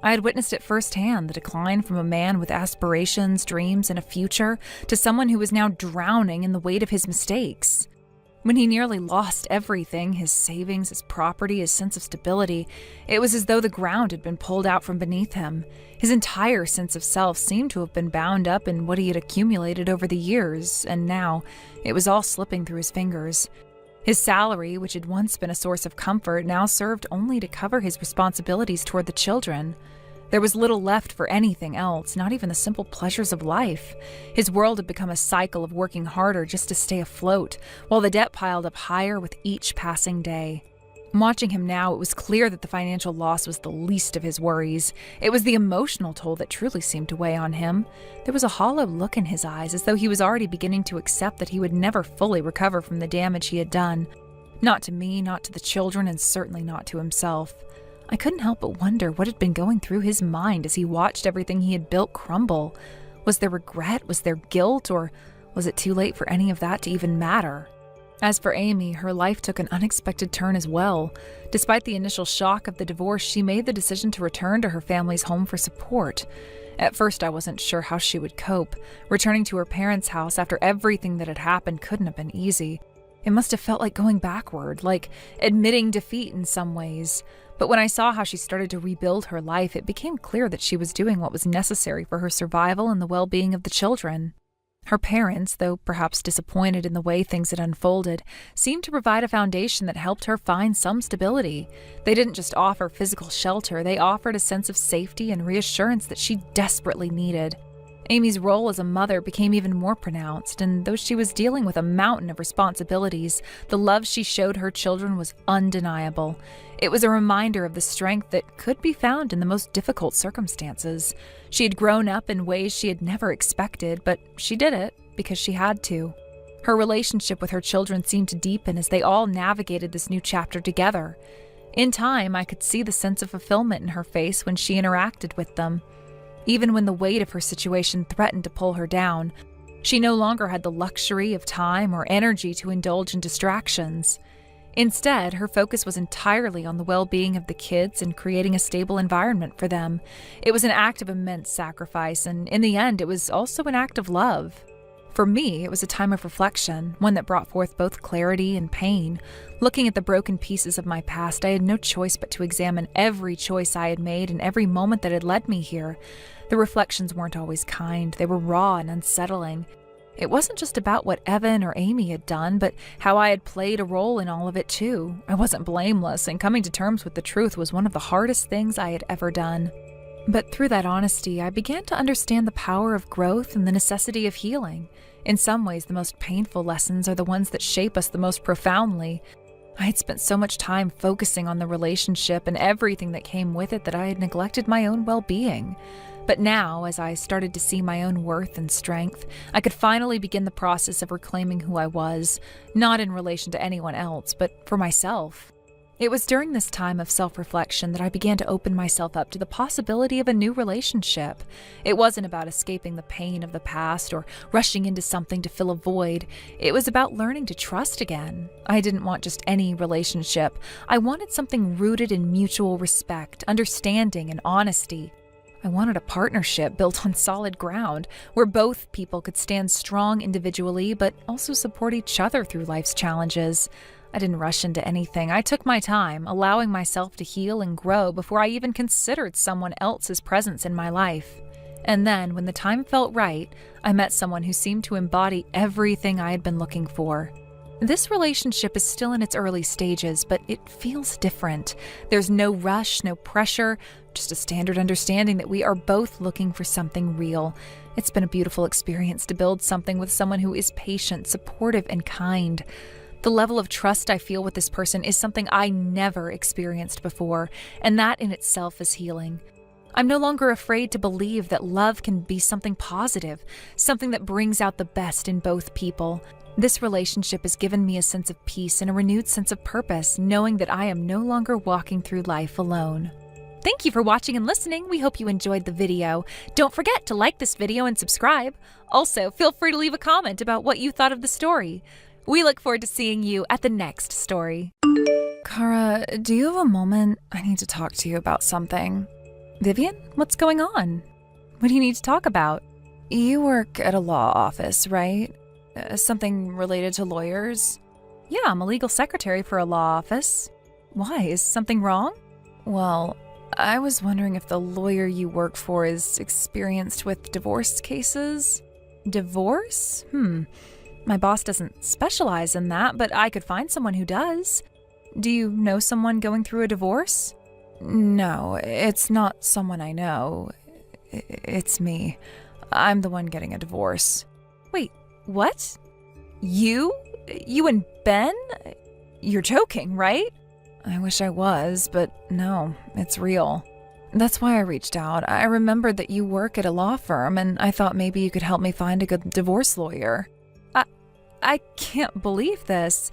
S2: I had witnessed it firsthand, the decline from a man with aspirations, dreams, and a future to someone who was now drowning in the weight of his mistakes. When he nearly lost everything, his savings, his property, his sense of stability, it was as though the ground had been pulled out from beneath him. His entire sense of self seemed to have been bound up in what he had accumulated over the years, and now it was all slipping through his fingers. His salary, which had once been a source of comfort, now served only to cover his responsibilities toward the children. There was little left for anything else, not even the simple pleasures of life. His world had become a cycle of working harder just to stay afloat, while the debt piled up higher with each passing day. Watching him now, it was clear that the financial loss was the least of his worries. It was the emotional toll that truly seemed to weigh on him. There was a hollow look in his eyes, as though he was already beginning to accept that he would never fully recover from the damage he had done. Not to me, not to the children, and certainly not to himself. I couldn't help but wonder what had been going through his mind as he watched everything he had built crumble. Was there regret? Was there guilt? Or was it too late for any of that to even matter? As for Amy, her life took an unexpected turn as well. Despite the initial shock of the divorce, she made the decision to return to her family's home for support. At first, I wasn't sure how she would cope. Returning to her parents' house after everything that had happened couldn't have been easy. It must have felt like going backward, like admitting defeat in some ways. But when I saw how she started to rebuild her life, it became clear that she was doing what was necessary for her survival and the well-being of the children. Her parents, though perhaps disappointed in the way things had unfolded, seemed to provide a foundation that helped her find some stability. They didn't just offer physical shelter, they offered a sense of safety and reassurance that she desperately needed. Amy's role as a mother became even more pronounced, and though she was dealing with a mountain of responsibilities, the love she showed her children was undeniable. It was a reminder of the strength that could be found in the most difficult circumstances. She had grown up in ways she had never expected, but she did it because she had to. Her relationship with her children seemed to deepen as they all navigated this new chapter together. In time, I could see the sense of fulfillment in her face when she interacted with them. even when the weight of her situation threatened to pull her down. She no longer had the luxury of time or energy to indulge in distractions. Instead, her focus was entirely on the well-being of the kids and creating a stable environment for them. It was an act of immense sacrifice, and in the end, it was also an act of love. For me, it was a time of reflection, one that brought forth both clarity and pain. Looking at the broken pieces of my past, I had no choice but to examine every choice I had made and every moment that had led me here. The reflections weren't always kind, they were raw and unsettling. It wasn't just about what Evan or Amy had done, but how I had played a role in all of it too. I wasn't blameless, and coming to terms with the truth was one of the hardest things I had ever done. But through that honesty, I began to understand the power of growth and the necessity of healing. In some ways, the most painful lessons are the ones that shape us the most profoundly. I had spent so much time focusing on the relationship and everything that came with it that I had neglected my own well-being. But now, as I started to see my own worth and strength, I could finally begin the process of reclaiming who I was, not in relation to anyone else, but for myself. It was during this time of self-reflection that I began to open myself up to the possibility of a new relationship. It wasn't about escaping the pain of the past or rushing into something to fill a void. It was about learning to trust again. I didn't want just any relationship. I wanted something rooted in mutual respect, understanding, and honesty. I wanted a partnership built on solid ground, where both people could stand strong individually but also support each other through life's challenges. I didn't rush into anything. I took my time, allowing myself to heal and grow before I even considered someone else's presence in my life. And then, when the time felt right, I met someone who seemed to embody everything I had been looking for. This relationship is still in its early stages, but it feels different. There's no rush, no pressure, just a standard understanding that we are both looking for something real. It's been a beautiful experience to build something with someone who is patient, supportive, and kind. The level of trust I feel with this person is something I never experienced before, and that in itself is healing. I'm no longer afraid to believe that love can be something positive, something that brings out the best in both people. This relationship has given me a sense of peace and a renewed sense of purpose, knowing that I am no longer walking through life alone. Thank you for watching and listening. We hope you enjoyed the video. Don't forget to like this video and subscribe. Also, feel free to leave a comment about what you thought of the story. We look forward to seeing you at the next story. Kara, do you have a moment? I need to talk to you about something. Vivian, what's going on? What do you need to talk about? You work at a law office, right? Something related to lawyers? Yeah, I'm a legal secretary for a law office. Why? Is something wrong? Well, I was wondering if the lawyer you work for is experienced with divorce cases. Divorce? My boss doesn't specialize in that, but I could find someone who does. Do you know someone going through a divorce? No, it's not someone I know. It's me. I'm the one getting a divorce. Wait, what? You? You and Ben? You're joking, right? I wish I was, but no, it's real. That's why I reached out. I remembered that you work at a law firm, and I thought maybe you could help me find a good divorce lawyer. I can't believe this.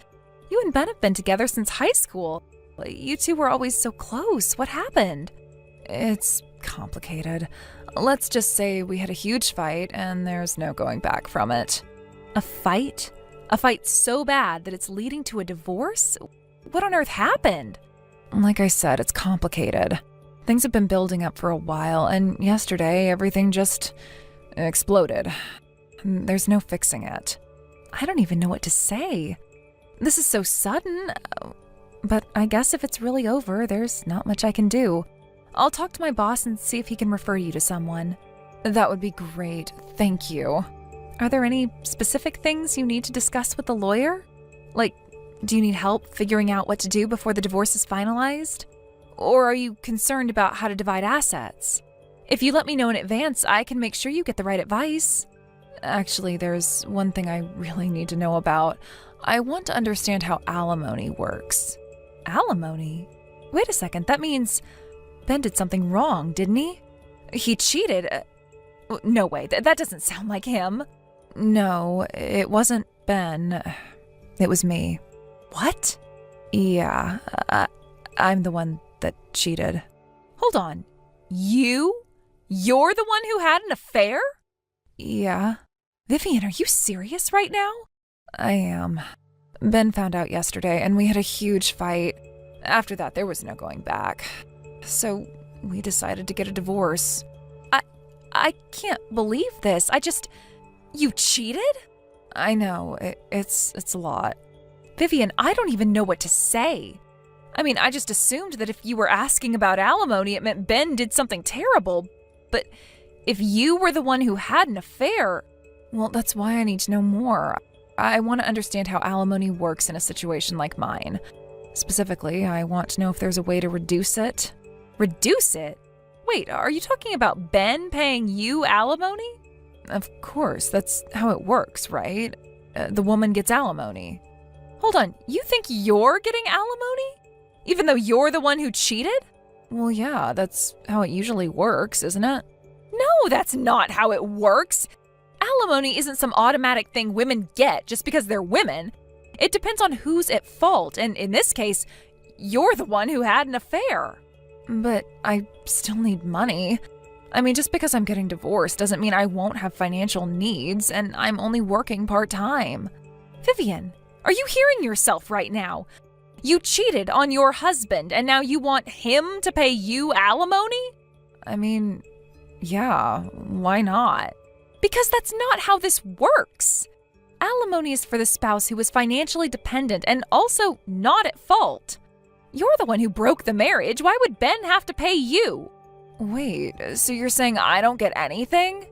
S2: You and Ben have been together since high school. You two were always so close. What happened? It's complicated. Let's just say we had a huge fight, and there's no going back from it. A fight? A fight so bad that it's leading to a divorce? What on earth happened? Like I said, it's complicated. Things have been building up for a while, and yesterday everything just exploded. There's no fixing it. I don't even know what to say. This is so sudden, but I guess if it's really over, there's not much I can do. I'll talk to my boss and see if he can refer you to someone. That would be great, thank you. Are there any specific things you need to discuss with the lawyer? Like, do you need help figuring out what to do before the divorce is finalized? Or are you concerned about how to divide assets? If you let me know in advance, I can make sure you get the right advice. Actually, there's one thing I really need to know about. I want to understand how alimony works. Alimony? Wait a second, that means Ben did something wrong, didn't he? He cheated. No way, that doesn't sound like him. No, it wasn't Ben. It was me. What? Yeah, I'm the one that cheated. Hold on. You You're the one who had an affair? Yeah. Vivian, are you serious right now? I am. Ben found out yesterday, and we had a huge fight. After that, there was no going back. So we decided to get a divorce. I can't believe this. You cheated? I know, it's a lot. Vivian, I don't even know what to say. I mean, I just assumed that if you were asking about alimony, it meant Ben did something terrible. But if you were the one who had an affair, well, that's why I need to know more. I want to understand how alimony works in a situation like mine. Specifically, I want to know if there's a way to reduce it. Reduce it? Wait, are you talking about Ben paying you alimony? Of course, that's how it works, right? The woman gets alimony. Hold on, you think you're getting alimony? Even though you're the one who cheated? Well, yeah, that's how it usually works, isn't it? No, that's not how it works. Alimony isn't some automatic thing women get just because they're women. It depends on who's at fault, and in this case, you're the one who had an affair. But I still need money. I mean, just because I'm getting divorced doesn't mean I won't have financial needs, and I'm only working part-time. Vivian, are you hearing yourself right now? You cheated on your husband, and now you want him to pay you alimony? I mean, yeah, why not? Because that's not how this works. Alimony is for the spouse who is financially dependent and also not at fault. You're the one who broke the marriage. Why would Ben have to pay you? Wait, so you're saying I don't get anything?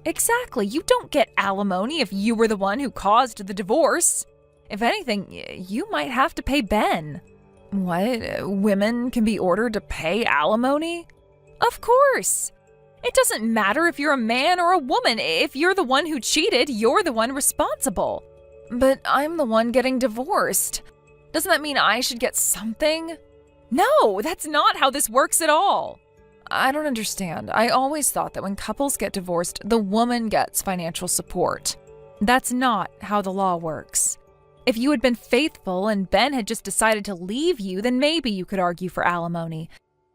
S2: Exactly. You don't get alimony if you were the one who caused the divorce. If anything, you might have to pay Ben. What? Women can be ordered to pay alimony? Of course. It doesn't matter if you're a man or a woman. If you're the one who cheated, you're the one responsible. But I'm the one getting divorced. Doesn't that mean I should get something? No, that's not how this works at all. I don't understand. I always thought that when couples get divorced, the woman gets financial support. That's not how the law works. If you had been faithful and Ben had just decided to leave you, then maybe you could argue for alimony.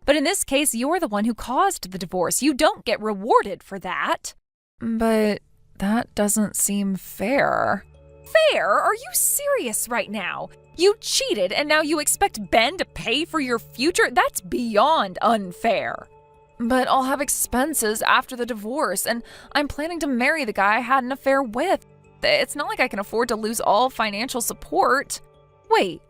S2: But in this case, you're the one who caused the divorce. You don't get rewarded for that. But that doesn't seem fair. Fair? Are you serious right now? You cheated and now you expect Ben to pay for your future? That's beyond unfair. But I'll have expenses after the divorce, and I'm planning to marry the guy I had an affair with. It's not like I can afford to lose all financial support. Wait.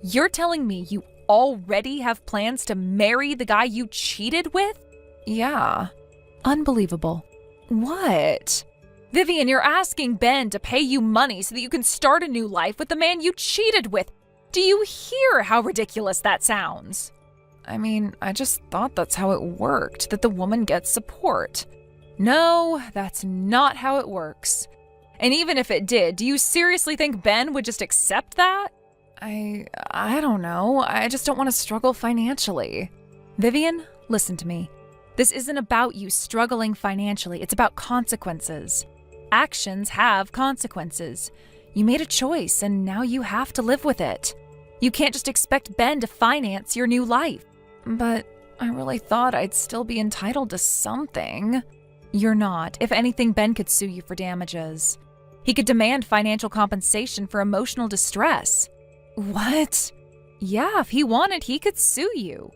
S2: You're telling me you already have plans to marry the guy you cheated with? Yeah. Unbelievable. What? Vivian, you're asking Ben to pay you money so that you can start a new life with the man you cheated with. Do you hear how ridiculous that sounds? I mean, I just thought that's how it worked, that the woman gets support. No, that's not how it works. And even if it did, do you seriously think Ben would just accept that? I don't know. I just don't want to struggle financially. Vivian, listen to me. This isn't about you struggling financially. It's about consequences. Actions have consequences. You made a choice, and now you have to live with it. You can't just expect Ben to finance your new life. But I really thought I'd still be entitled to something. You're not. If anything, Ben could sue you for damages. He could demand financial compensation for emotional distress. What? Yeah, if he wanted, he could sue you.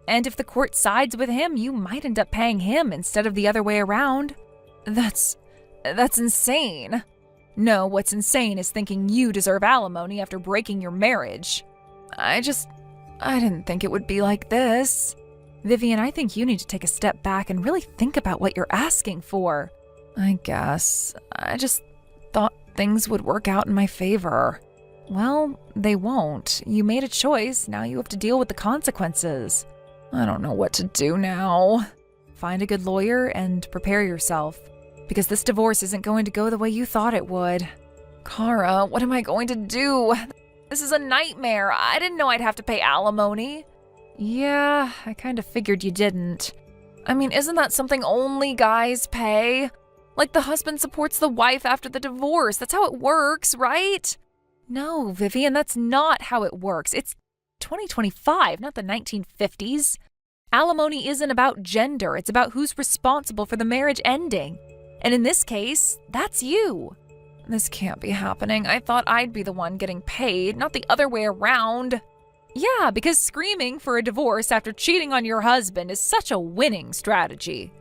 S2: And if the court sides with him, you might end up paying him instead of the other way around. That's insane. No, what's insane is thinking you deserve alimony after breaking your marriage. I didn't think it would be like this. Vivian, I think you need to take a step back and really think about what you're asking for. I guess. I just thought things would work out in my favor. Well, they won't. You made a choice. Now you have to deal with the consequences. I don't know what to do now. Find a good lawyer and prepare yourself, because this divorce isn't going to go the way you thought it would. Kara, what am I going to do? This is a nightmare. I didn't know I'd have to pay alimony. Yeah, I kind of figured you didn't. I mean, isn't that something only guys pay? Like the husband supports the wife after the divorce. That's how it works, right? No, Vivian, that's not how it works. It's 2025, not the 1950s. Alimony isn't about gender, it's about who's responsible for the marriage ending. And in this case, that's you. This can't be happening. I thought I'd be the one getting paid, not the other way around. Yeah, because screaming for a divorce after cheating on your husband is such a winning strategy.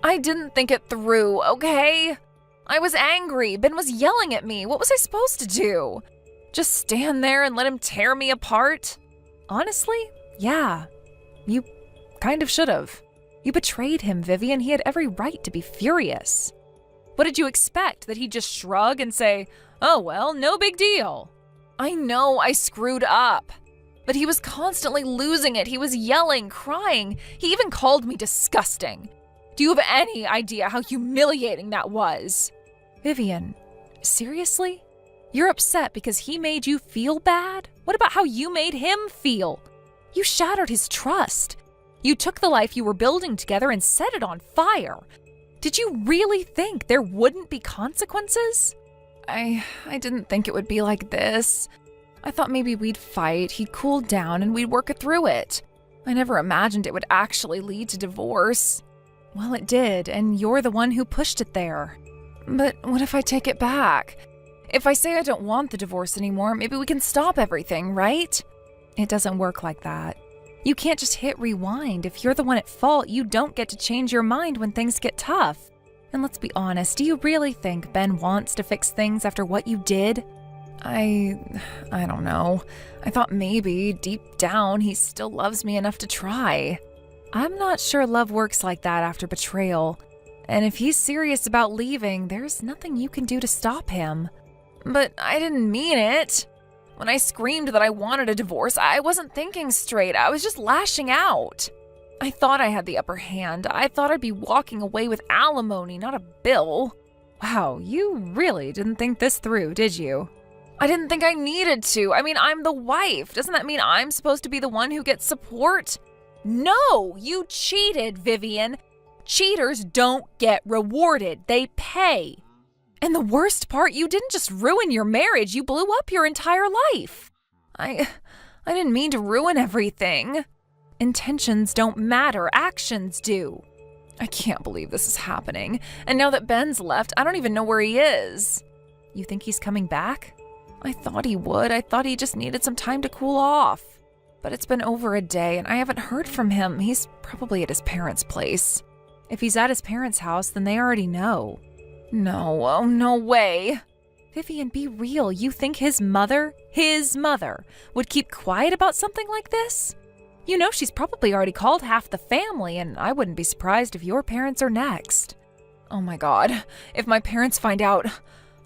S2: I didn't think it through, okay? I was angry. Ben was yelling at me. What was I supposed to do? Just stand there and let him tear me apart? Honestly, yeah. You kind of should have. You betrayed him, Vivian. He had every right to be furious. What did you expect? That he'd just shrug and say, "Oh, well, no big deal"? I know I screwed up. But he was constantly losing it. He was yelling, crying. He even called me disgusting. Do you have any idea how humiliating that was? Vivian, seriously? You're upset because he made you feel bad? What about how you made him feel? You shattered his trust. You took the life you were building together and set it on fire. Did you really think there wouldn't be consequences? I didn't think it would be like this. I thought maybe we'd fight, he'd cool down, and we'd work through it. I never imagined it would actually lead to divorce. Well, it did, and you're the one who pushed it there. But what if I take it back? If I say I don't want the divorce anymore, maybe we can stop everything, right? It doesn't work like that. You can't just hit rewind. If you're the one at fault, you don't get to change your mind when things get tough. And let's be honest, do you really think Ben wants to fix things after what you did? I don't know. I thought maybe, deep down, he still loves me enough to try. I'm not sure love works like that after betrayal. And if he's serious about leaving, there's nothing you can do to stop him. But I didn't mean it. When I screamed that I wanted a divorce, I wasn't thinking straight. I was just lashing out. I thought I had the upper hand. I thought I'd be walking away with alimony, not a bill. Wow, you really didn't think this through, did you? I didn't think I needed to. I mean, I'm the wife. Doesn't that mean I'm supposed to be the one who gets support? No, you cheated, Vivian. Cheaters don't get rewarded. They pay. And the worst part, you didn't just ruin your marriage, you blew up your entire life. I didn't mean to ruin everything. Intentions don't matter, actions do. I can't believe this is happening. And now that Ben's left, I don't even know where he is. You think he's coming back? I thought he would. I thought he just needed some time to cool off. But it's been over a day and I haven't heard from him. He's probably at his parents' place. If he's at his parents' house, then they already know. No, oh, no way. Vivian, be real. You think his mother, would keep quiet about something like this? You know she's probably already called half the family, and I wouldn't be surprised if your parents are next. Oh my God, if my parents find out,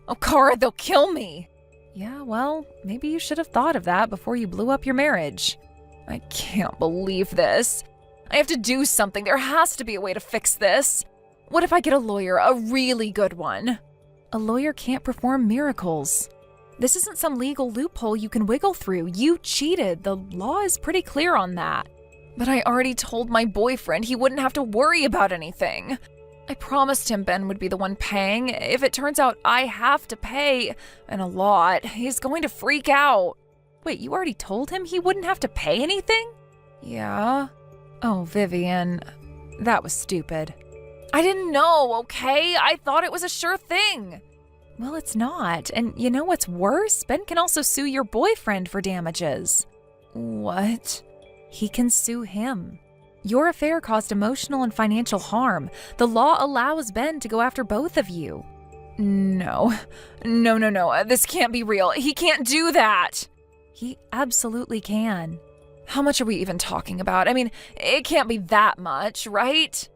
S2: oh, Cara, they'll kill me. Yeah, well, maybe you should have thought of that before you blew up your marriage. I can't believe this. I have to do something. There has to be a way to fix this. What if I get a lawyer, a really good one? A lawyer can't perform miracles. This isn't some legal loophole you can wiggle through. You cheated. The law is pretty clear on that. But I already told my boyfriend he wouldn't have to worry about anything. I promised him Ben would be the one paying. If it turns out I have to pay, and a lot, he's going to freak out. Wait, you already told him he wouldn't have to pay anything? Yeah. Oh, Vivian, that was stupid. I didn't know, okay? I thought it was a sure thing. Well, it's not. And you know what's worse? Ben can also sue your boyfriend for damages. What? He can sue him. Your affair caused emotional and financial harm. The law allows Ben to go after both of you. No. This can't be real. He can't do that. He absolutely can. How much are we even talking about? I mean, it can't be that much, right?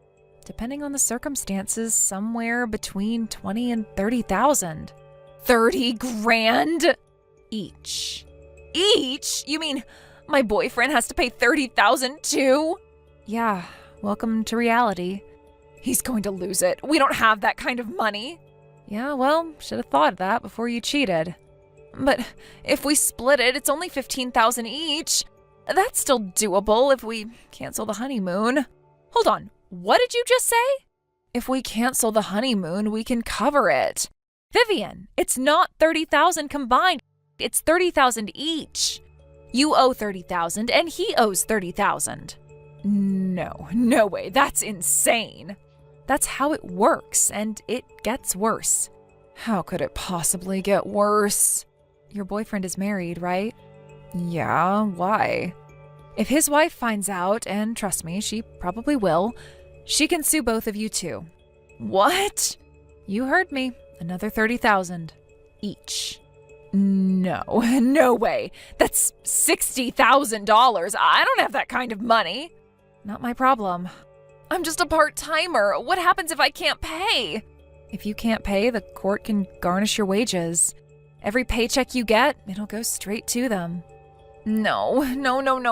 S2: Depending on the circumstances, somewhere between 20 and 30,000. 30 grand? Each. Each? You mean my boyfriend has to pay 30,000 too? Yeah, welcome to reality. He's going to lose it. We don't have that kind of money. Yeah, well, should have thought of that before you cheated. But if we split it, it's only 15,000 each. That's still doable if we cancel the honeymoon. Hold on, what did you just say? If we cancel the honeymoon, we can cover it. Vivian, it's not 30,000 combined. It's 30,000 each. You owe 30,000 and he owes 30,000. No way. That's insane. That's how it works, and it gets worse. How could it possibly get worse? Your boyfriend is married, right? Yeah, why? If his wife finds out, and trust me, she probably will, she can sue both of you too. What? You heard me. Another $30,000 each. No way. That's $60,000. I don't have that kind of money. Not my problem. I'm just a part-timer. What happens if I can't pay? If you can't pay, the court can garnish your wages. Every paycheck you get, it'll go straight to them. No.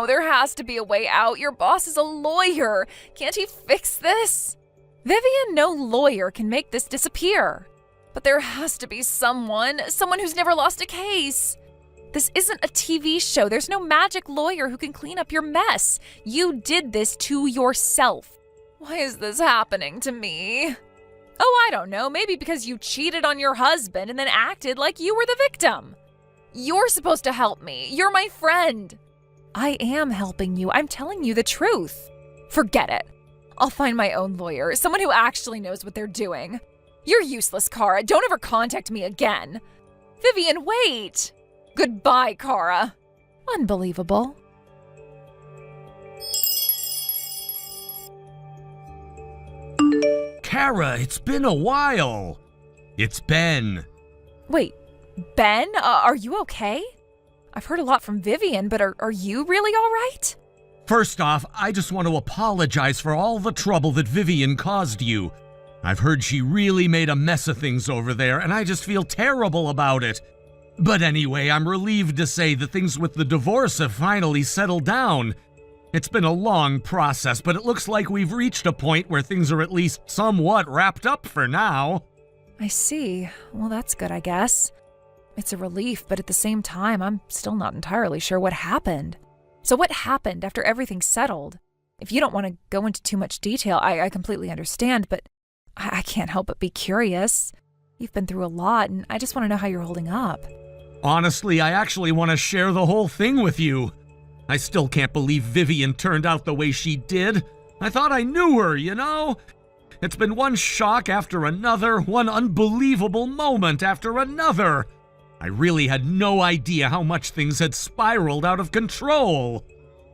S2: There has to be a way out. Your boss is a lawyer. Can't he fix this? Vivian, no lawyer can make this disappear. But there has to be someone who's never lost a case. This isn't a TV show. There's no magic lawyer who can clean up your mess. You did this to yourself. Why is this happening to me? Oh, I don't know. Maybe because you cheated on your husband and then acted like you were the victim. You're supposed to help me. You're my friend. I am helping you. I'm telling you the truth. Forget it. I'll find my own lawyer, someone who actually knows what they're doing. You're useless, Kara. Don't ever contact me again. Vivian, wait. Goodbye, Kara. Unbelievable.
S1: Kara, it's been a while. It's Ben.
S2: Wait, Ben? Are you okay? I've heard a lot from Vivian, but are you really all right?
S1: First off, I just want to apologize for all the trouble that Vivian caused you. I've heard she really made a mess of things over there, and I just feel terrible about it. But anyway, I'm relieved to say that things with the divorce have finally settled down. It's been a long process, but it looks like we've reached a point where things are at least somewhat wrapped up for now.
S2: I see. Well, that's good, I guess. It's a relief, but at the same time, I'm still not entirely sure what happened. So what happened after everything settled? If you don't want to go into too much detail, I completely understand, but I can't help but be curious. You've been through a lot, and I just want to know how you're holding up.
S1: Honestly, I actually want to share the whole thing with you. I still can't believe Vivian turned out the way she did. I thought I knew her, you know? It's been one shock after another, one unbelievable moment after another. I really had no idea how much things had spiraled out of control.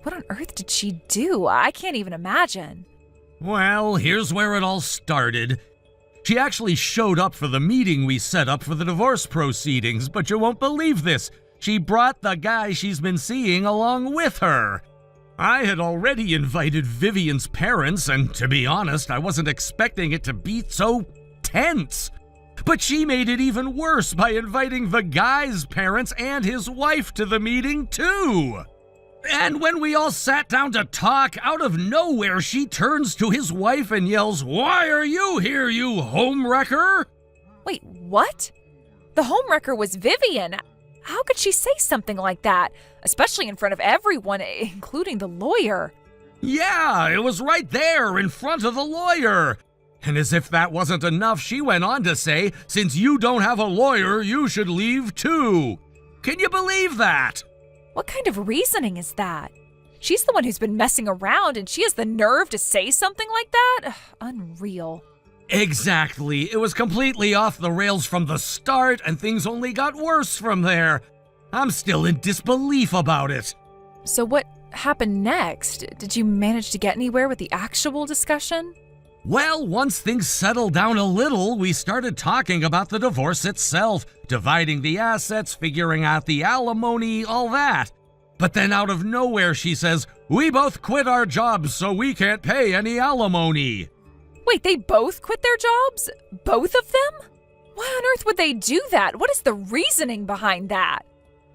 S2: What on earth did she do? I can't even imagine.
S1: Well, here's where it all started. She actually showed up for the meeting we set up for the divorce proceedings, but you won't believe this. She brought the guy she's been seeing along with her. I had already invited Vivian's parents, and to be honest, I wasn't expecting it to be so tense. But she made it even worse by inviting the guy's parents and his wife to the meeting, too. And when we all sat down to talk, out of nowhere, she turns to his wife and yells, "Why are you here, you homewrecker?"
S2: Wait, what? The homewrecker was Vivian. How could she say something like that? Especially in front of everyone, including the lawyer.
S1: Yeah, it was right there in front of the lawyer. And as if that wasn't enough, she went on to say, "Since you don't have a lawyer, you should leave too." Can you believe that?
S2: What kind of reasoning is that? She's the one who's been messing around, and she has the nerve to say something like that? Ugh, unreal.
S1: Exactly. It was completely off the rails from the start, and things only got worse from there. I'm still in disbelief about it.
S2: So what happened next? Did you manage to get anywhere with the actual discussion?
S1: Well, once things settled down a little, we started talking about the divorce itself, dividing the assets, figuring out the alimony, all that. But then out of nowhere, she says, "We both quit our jobs, so we can't pay any alimony."
S2: Wait, they both quit their jobs? Both of them? Why on earth would they do that? What is the reasoning behind that?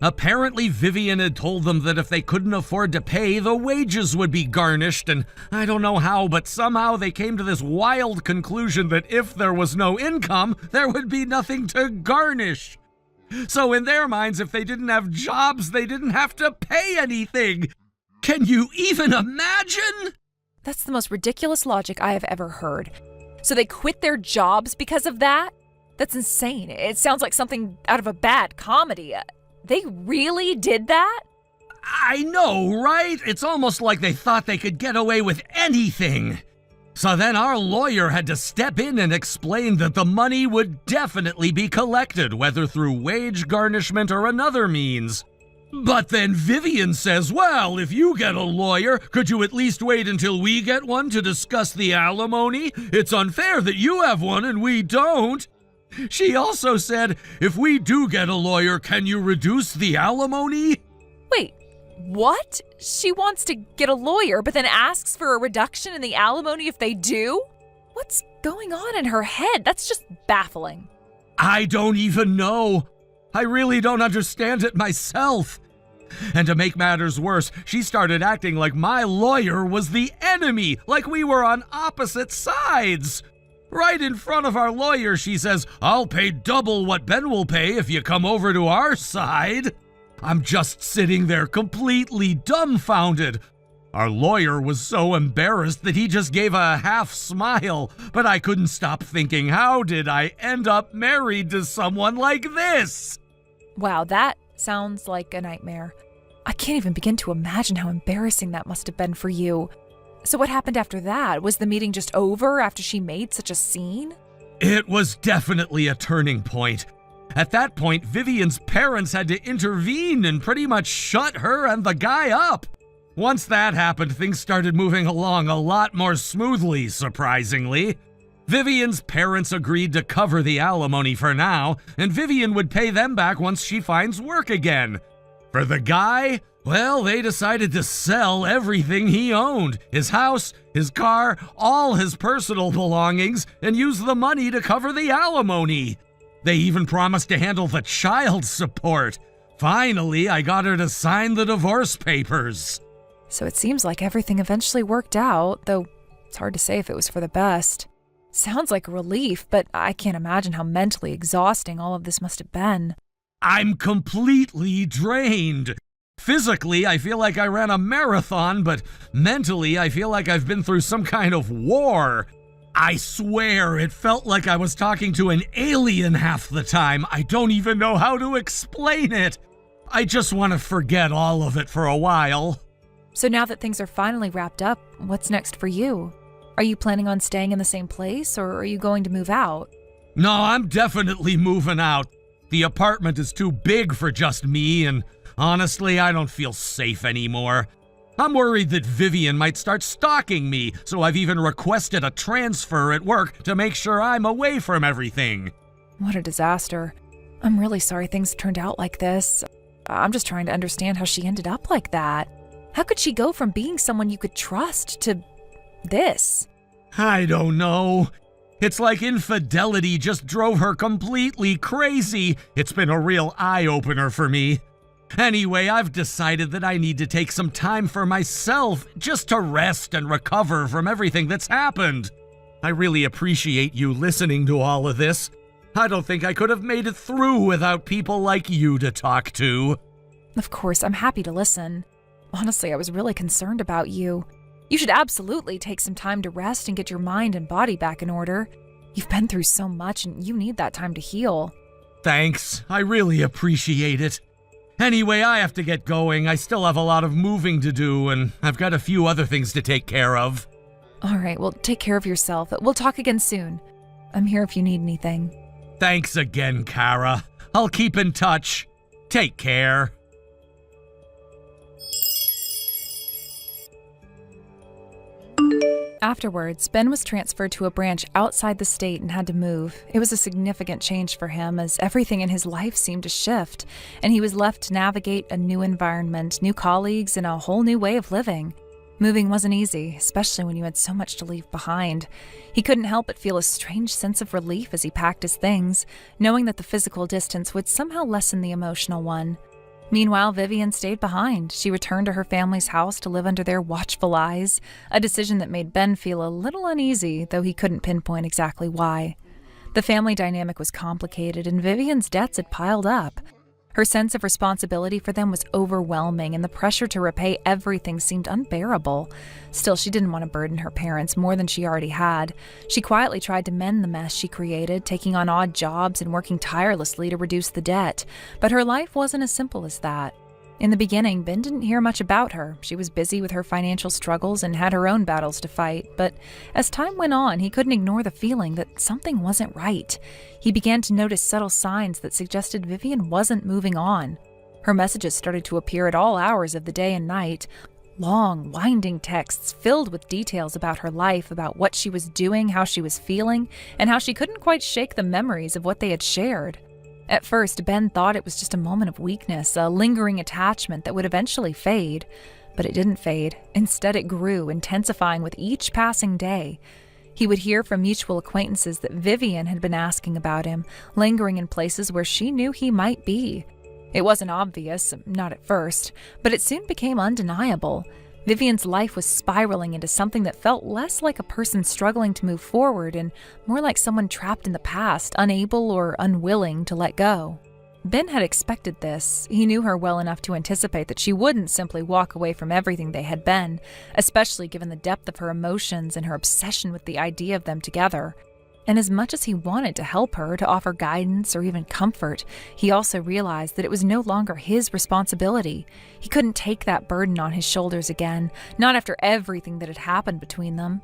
S1: Apparently, Vivian had told them that if they couldn't afford to pay, the wages would be garnished, and I don't know how, but somehow they came to this wild conclusion that if there was no income, there would be nothing to garnish. So in their minds, if they didn't have jobs, they didn't have to pay anything. Can you even imagine?
S2: That's the most ridiculous logic I have ever heard. So they quit their jobs because of that? That's insane. It sounds like something out of a bad comedy. They really did that?
S1: I know, right? It's almost like they thought they could get away with anything. So then our lawyer had to step in and explain that the money would definitely be collected, whether through wage garnishment or another means. But then Vivian says, well, if you get a lawyer, could you at least wait until we get one to discuss the alimony? It's unfair that you have one and we don't. She also said, if we do get a lawyer, can you reduce the alimony?
S2: Wait, what? She wants to get a lawyer, but then asks for a reduction in the alimony if they do? What's going on in her head? That's just baffling.
S1: I don't even know. I really don't understand it myself. And to make matters worse, she started acting like my lawyer was the enemy, like we were on opposite sides. Right in front of our lawyer, she says, I'll pay double what Ben will pay if you come over to our side. I'm just sitting there completely dumbfounded. Our lawyer was so embarrassed that he just gave a half smile, but I couldn't stop thinking, how did I end up married to someone like this?
S2: Wow, that sounds like a nightmare. I can't even begin to imagine how embarrassing that must have been for you. So what happened after that? Was the meeting just over after she made such a scene?
S1: It was definitely a turning point. At that point, Vivian's parents had to intervene and pretty much shut her and the guy up. Once that happened, things started moving along a lot more smoothly, surprisingly. Vivian's parents agreed to cover the alimony for now, and Vivian would pay them back once she finds work again. For the guy, well, they decided to sell everything he owned, his house, his car, all his personal belongings, and use the money to cover the alimony. They even promised to handle the child support. Finally, I got her to sign the divorce papers.
S2: So it seems like everything eventually worked out, though it's hard to say if it was for the best. Sounds like a relief, but I can't imagine how mentally exhausting all of this must have been.
S1: I'm completely drained. Physically, I feel like I ran a marathon, but mentally, I feel like I've been through some kind of war. I swear it felt like I was talking to an alien half the time. I don't even know how to explain it. I just want to forget all of it for a while.
S2: So now that things are finally wrapped up, what's next for you? Are you planning on staying in the same place, or are you going to move out?
S1: No, I'm definitely moving out. The apartment is too big for just me, and honestly, I don't feel safe anymore. I'm worried that Vivian might start stalking me, so I've even requested a transfer at work to make sure I'm away from everything.
S2: What a disaster. I'm really sorry things turned out like this. I'm just trying to understand how she ended up like that. How could she go from being someone you could trust to this?
S1: I don't know. It's like infidelity just drove her completely crazy. It's been a real eye-opener for me. Anyway, I've decided that I need to take some time for myself, just to rest and recover from everything that's happened. I really appreciate you listening to all of this. I don't think I could have made it through without people like you to talk to.
S2: Of course, I'm happy to listen. Honestly, I was really concerned about you. You should absolutely take some time to rest and get your mind and body back in order. You've been through so much and you need that time to heal.
S1: Thanks. I really appreciate it. Anyway, I have to get going. I still have a lot of moving to do, and I've got a few other things to take care of.
S2: All right, well, take care of yourself. We'll talk again soon. I'm here if you need anything.
S1: Thanks again, Kara. I'll keep in touch. Take care.
S2: Afterwards, Ben was transferred to a branch outside the state and had to move. It was a significant change for him as everything in his life seemed to shift, and he was left to navigate a new environment, new colleagues, and a whole new way of living. Moving wasn't easy, especially when you had so much to leave behind. He couldn't help but feel a strange sense of relief as he packed his things, knowing that the physical distance would somehow lessen the emotional one. Meanwhile, Vivian stayed behind. She returned to her family's house to live under their watchful eyes, a decision that made Ben feel a little uneasy, though he couldn't pinpoint exactly why. The family dynamic was complicated, and Vivian's debts had piled up. Her sense of responsibility for them was overwhelming, and the pressure to repay everything seemed unbearable. Still, she didn't want to burden her parents more than she already had. She quietly tried to mend the mess she created, taking on odd jobs and working tirelessly to reduce the debt. But her life wasn't as simple as that. In the beginning, Ben didn't hear much about her. She was busy with her financial struggles and had her own battles to fight. But as time went on, he couldn't ignore the feeling that something wasn't right. He began to notice subtle signs that suggested Vivian wasn't moving on. Her messages started to appear at all hours of the day and night. Long, winding texts filled with details about her life, about what she was doing, how she was feeling, and how she couldn't quite shake the memories of what they had shared. At first, Ben thought it was just a moment of weakness, a lingering attachment that would eventually fade. But it didn't fade. Instead, it grew, intensifying with each passing day. He would hear from mutual acquaintances that Vivian had been asking about him, lingering in places where she knew he might be. It wasn't obvious, not at first, but it soon became undeniable. Vivian's life was spiraling into something that felt less like a person struggling to move forward and more like someone trapped in the past, unable or unwilling to let go. Ben had expected this. He knew her well enough to anticipate that she wouldn't simply walk away from everything they had been, especially given the depth of her emotions and her obsession with the idea of them together. And as much as he wanted to help her, to offer guidance or even comfort, he also realized that it was no longer his responsibility. He couldn't take that burden on his shoulders again, not after everything that had happened between them.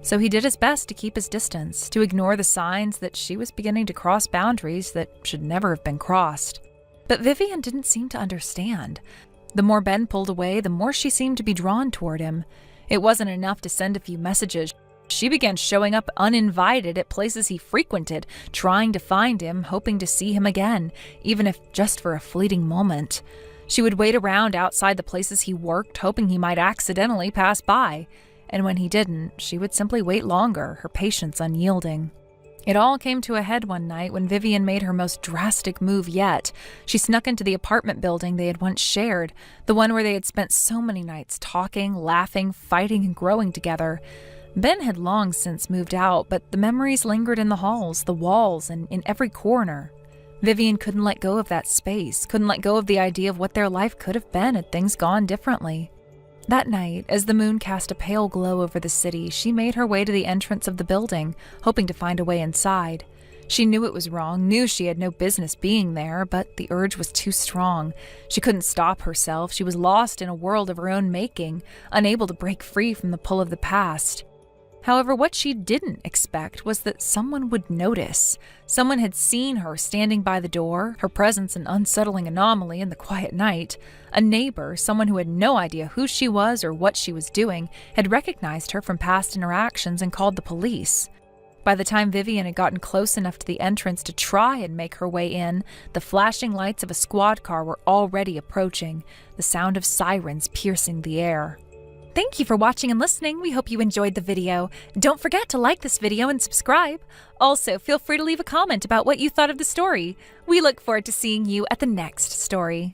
S2: So he did his best to keep his distance, to ignore the signs that she was beginning to cross boundaries that should never have been crossed. But Vivian didn't seem to understand. The more Ben pulled away, the more she seemed to be drawn toward him. It wasn't enough to send a few messages. She began showing up uninvited at places he frequented, trying to find him, hoping to see him again, even if just for a fleeting moment. She would wait around outside the places he worked, hoping he might accidentally pass by. And when he didn't, she would simply wait longer, her patience unyielding. It all came to a head one night when Vivian made her most drastic move yet. She snuck into the apartment building they had once shared, the one where they had spent so many nights talking, laughing, fighting, and growing together. Ben had long since moved out, but the memories lingered in the halls, the walls, and in every corner. Vivian couldn't let go of that space, couldn't let go of the idea of what their life could have been had things gone differently. That night, as the moon cast a pale glow over the city, she made her way to the entrance of the building, hoping to find a way inside. She knew it was wrong, knew she had no business being there, but the urge was too strong. She couldn't stop herself. She was lost in a world of her own making, unable to break free from the pull of the past. However, what she didn't expect was that someone would notice. Someone had seen her standing by the door, her presence an unsettling anomaly in the quiet night. A neighbor, someone who had no idea who she was or what she was doing, had recognized her from past interactions and called the police. By the time Vivian had gotten close enough to the entrance to try and make her way in, the flashing lights of a squad car were already approaching, the sound of sirens piercing the air. Thank you for watching and listening. We hope you enjoyed the video. Don't forget to like this video and subscribe. Also, feel free to leave a comment about what you thought of the story. We look forward to seeing you at the next story.